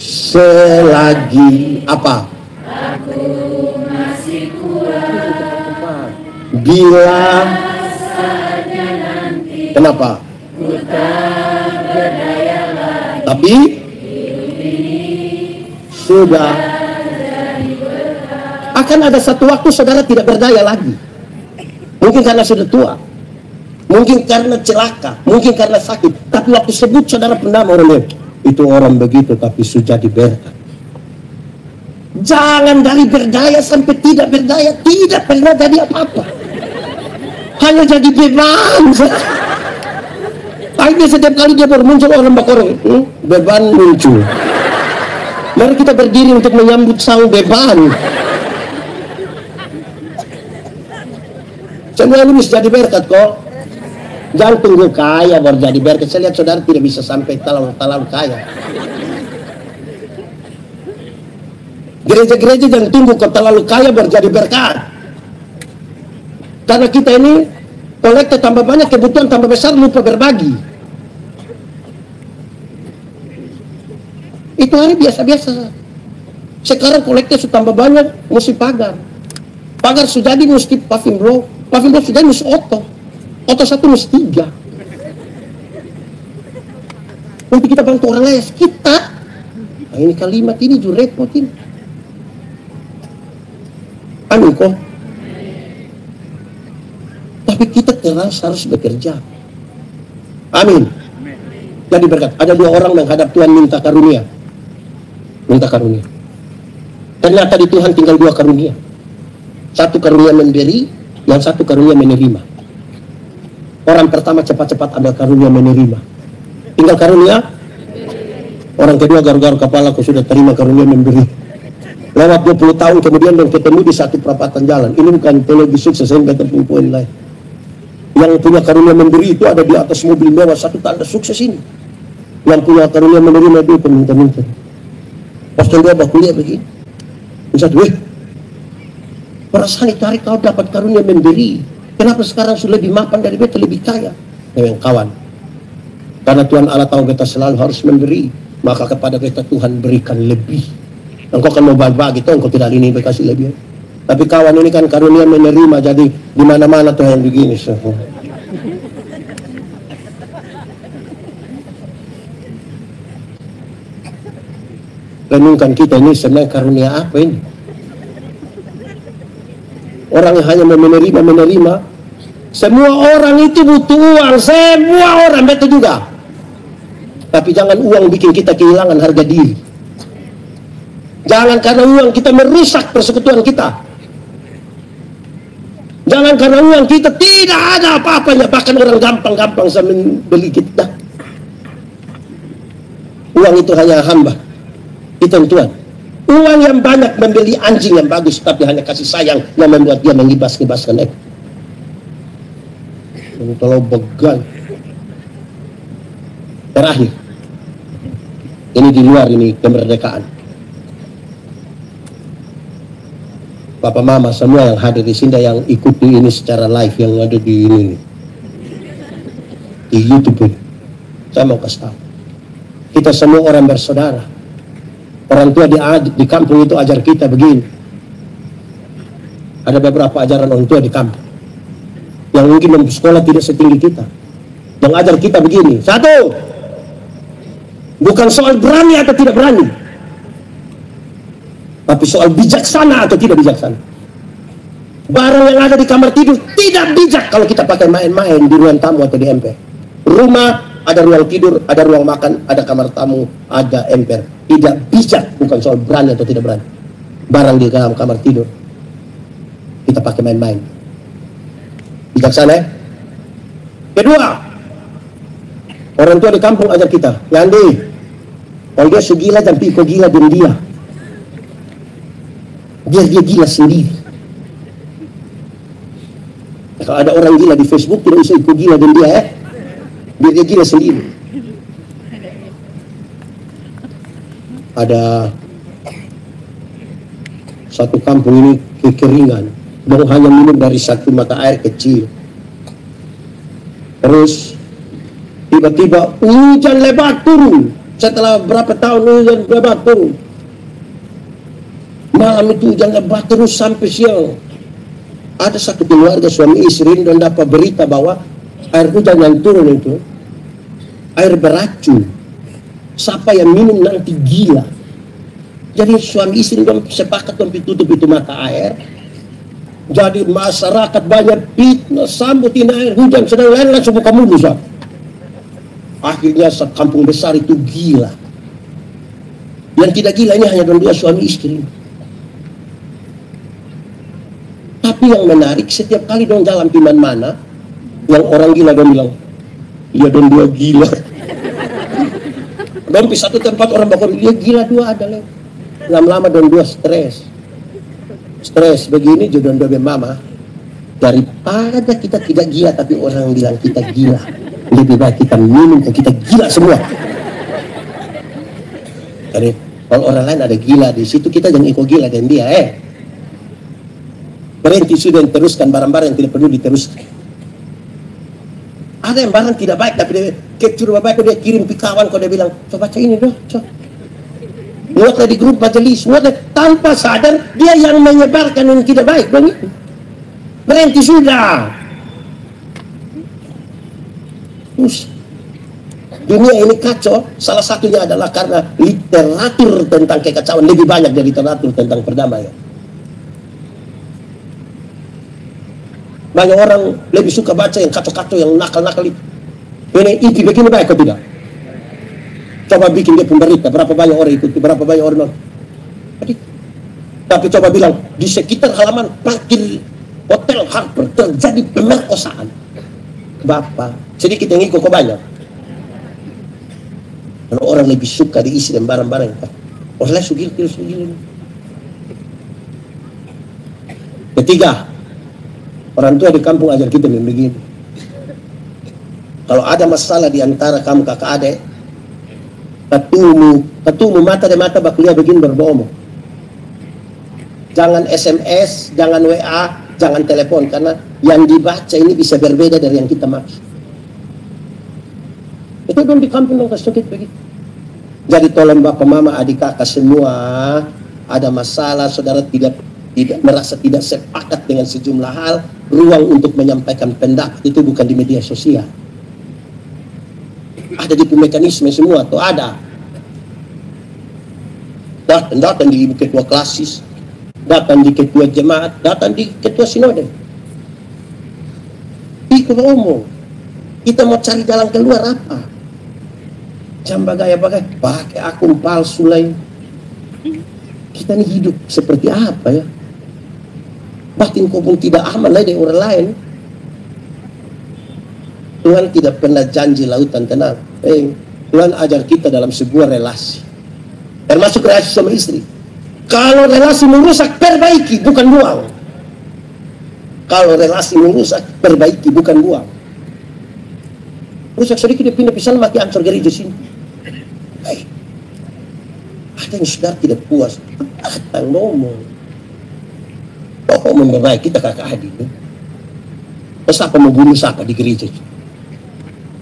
selagi apa? Bila kenapa? Tapi sudah Bahkan ada satu waktu saudara tidak berdaya lagi. Mungkin karena sudah tua, mungkin karena celaka, mungkin karena sakit. Tapi waktu sebut saudara penama orang lain, itu orang begitu tapi sudah diberkat. Jangan dari berdaya sampai tidak berdaya, tidak pernah jadi apa-apa. Hanya jadi beban. Akhirnya setiap kali dia baru muncul orang bakorong, beban muncul. Mari kita berdiri untuk menyambut sang beban. Semua ini bisa jadi berkat kok. Jangan tunggu kaya baru jadi berkat. Saya lihat saudara tidak bisa sampai terlalu kaya. Gereja-gereja jangan tunggu kok terlalu kaya baru jadi berkat. Karena kita ini kolektor tambah banyak, kebutuhan tambah besar, lupa berbagi. Itu hari biasa-biasa. Sekarang kolektor sudah tambah banyak, mesti pagar. Pagar sudah jadi mesti paving block. Paving block sudah mesti oto satu mesti 3. Untuk kita bantu orang lain, kita. Nah, ini kalimat ini juga repot ini. Amin kok. Tapi kita keras harus bekerja. Amin. Jadi berkat. Ada 2 orang menghadap Tuhan minta karunia. Minta karunia. Ternyata di Tuhan tinggal 2 karunia. Satu karunia memberi, yang satu karunia menerima. Orang pertama cepat-cepat ambil karunia menerima. Tinggal karunia. Orang kedua garuk-garuk kepala, aku sudah terima karunia memberi. Lewat 20 tahun kemudian dan ketemu di satu perapatan jalan. Ini bukan teologi sukses, saya nggak terpung poin lain. Yang punya karunia memberi itu ada di atas mobil mewah, satu tanda sukses ini. Yang punya karunia menerima itu peminta-minta. Pas kedua kuliah begini. Misalnya, perasaan itu hari kau dapat karunia memberi. Kenapa sekarang sudah lebih mapan dari beta, lebih kaya? Yang kawan. Karena Tuhan Allah tahu beta selalu harus memberi. Maka kepada beta Tuhan berikan lebih. Engkau kan mau bagi-bagi, engkau tidak ini berkasih lebih. Tapi kawan ini kan karunia menerima, jadi di mana-mana tuh yang begini. Renungkan kita ini sebenarnya karunia apa ini? Orang yang hanya menerima. Semua orang itu butuh uang, semua orang betul juga. Tapi jangan uang bikin kita kehilangan harga diri. Jangan karena uang kita merusak persekutuan kita. Jangan karena uang kita tidak ada apa-apanya, bahkan orang gampang-gampang sama membeli kita. Uang itu hanya hamba. Itu Tuhan. Uang yang banyak membeli anjing yang bagus, tapi hanya kasih sayang yang membuat dia mengibas-ngibaskan ekor. Ini kalau begal. Terakhir. Ini di luar ini kemerdekaan. Papa Mama semua yang hadir di sini, yang ikuti ini secara live, yang ada di ini di YouTube ini. Saya mau kasih tahu. Kita semua orang bersaudara. Orang tua di kampung itu ajar kita begini. Ada beberapa ajaran orang tua di kampung yang mungkin sekolah tidak setinggi kita. Yang ajar kita begini. 1, bukan soal berani atau tidak berani, tapi soal bijaksana atau tidak bijaksana. Barang yang ada di kamar tidur tidak bijak kalau kita pakai main-main di ruang tamu atau di emper. Rumah ada ruang tidur, ada ruang makan, ada kamar tamu, ada emper. Tidak bijak, bukan soal berani atau tidak berani. Barang di dalam kamar tidur kita pakai main-main. Bijaksana ya? Kedua, orang tua di kampung ajar kita, Yandi, kalau dia segila jangan pikir gila dan dia. Biar dia gila sendiri. Kalau ada orang gila di Facebook, tidak usah ikut gila dan dia ya. Biar dia gila sendiri. Ada satu kampung ini kekeringan, dan hanya minum dari satu mata air kecil. Terus tiba-tiba hujan lebat turun. Setelah berapa tahun hujan lebat turun. Malam itu hujan lebat terus sampai siang. Ada satu keluarga suami istri dan dapat berita bahwa air hujan yang turun itu air beracun. Siapa yang minum nanti gila. Jadi suami istri dong sepakat dong tutup itu mata air. Jadi masyarakat banyak fitnah, sambutin air hujan, sedang lain langsung buka mulut. Akhirnya sekampung besar itu gila. Yang tidak gila ini hanya dua suami istri. Tapi yang menarik, setiap kali dong jalan piman mana, yang orang gila dong bilang, iya dong dua gila. Dong di satu tempat orang bakal dia gila dua ada lagi. Lama-lama dong dua stres begini jodoh dua mama. Daripada kita tidak gila tapi orang bilang kita gila, lebih baik kita minum kita gila semua. Jadi kalau orang lain ada gila di situ, kita jangan ikut gila dan dia berhenti sudah, teruskan barang-barang yang tidak perlu diteruskan. Ada yang barang tidak baik tapi dia capture baik, dia kirim ke kawan, kalau dia bilang coba baca ini dong, coba muatlah di grup majelis, muatlah tanpa sadar dia yang menyebarkan yang tidak baik dong. Berhenti sudah. Terus dunia ini kacau, salah satunya adalah karena literatur tentang kekacauan lebih banyak dari literatur tentang perdamaian. Banyak orang lebih suka baca yang kacau-kacau, yang nakal-nakal itu. Ini inti begini baik atau tidak? Coba bikin dia pemberita, berapa banyak orang ikuti, berapa banyak orang nonton. Tapi coba bilang, di sekitar halaman parkir Hotel Harper terjadi pemerkosaan. Bapak, sedikit yang ikut kok banyak. Kalau orang lebih suka diisi dan barang-barang, orang lain sugil. Ketiga, orang tua di kampung ajar kita begini. Kalau ada masalah di antara kamu kakak adik, ketumu mata dan mata bakuliah begini berbohong. Jangan SMS, jangan WA, jangan telepon, karena yang dibaca ini bisa berbeda dari yang kita maksud. Itu dong di kampung dong kasih begitu. Jadi tolong bapak mama adik kakak semua, ada masalah saudara tidak merasa tidak sepakat dengan sejumlah hal, ruang untuk menyampaikan pendapat itu bukan di media sosial. Ada di mekanisme semua tuh ada. Datang di ibu ketua klasis, datang di ketua jemaat, datang di ketua sinode. Ikut umum. Kita mau cari jalan keluar apa? Jangan bagai-bagai pakai akun palsu lain. Kita ini hidup seperti apa ya? Batin kau pun tidak aman lah dari orang lain. Tuhan tidak pernah janji lautan tenang. Tuhan ajar kita dalam sebuah relasi, termasuk relasi sama istri. Kalau relasi merusak, perbaiki, bukan buang. Kalau relasi merusak, perbaiki, bukan buang. Rusak sedikit dia pindah pisang mati ansur gereja sini. Ada yang sudah tidak puas, datang ngomong. Oh, memperbaiki kita kakak adik. Terus apa mau bunuh siapa di gereja?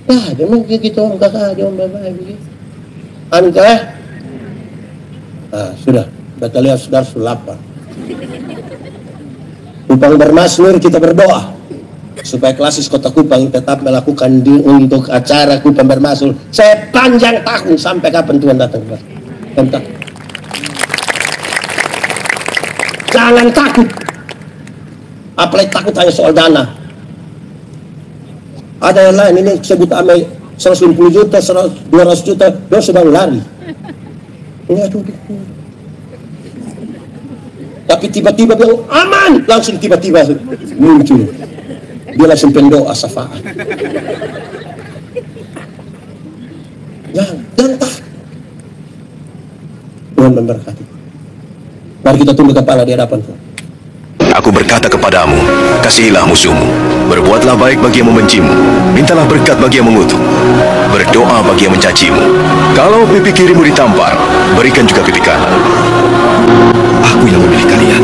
Nah, memang gitu om kakak adik om baik-baik. Angka, sudah. Kita lihat saudara lapar. Kupang bermasmur, kita berdoa supaya klasis Kota Kupang tetap melakukan untuk acara Kupang bermasmur sepanjang tahun sampai kapan Tuhan datang. Jangan takut. Apalagi takut hanya soal dana. Ada yang lain ini sebut amai 150 juta, 200 juta, dia sedang lari. Ini aduh. Tapi tiba-tiba bilang aman, langsung tiba-tiba muncul. Dia langsung pendoa syafaat. Jangan takut. Tuhan memberkati. Mari kita tunduk kepala di hadapan Tuhan. Aku berkata kepadamu, kasihilah musuhmu, berbuatlah baik bagi yang membencimu, mintalah berkat bagi yang mengutuk, berdoa bagi yang mencacimu. Kalau pipi kirimu ditampar, berikan juga pipi kanan. Aku yang memilih kalian.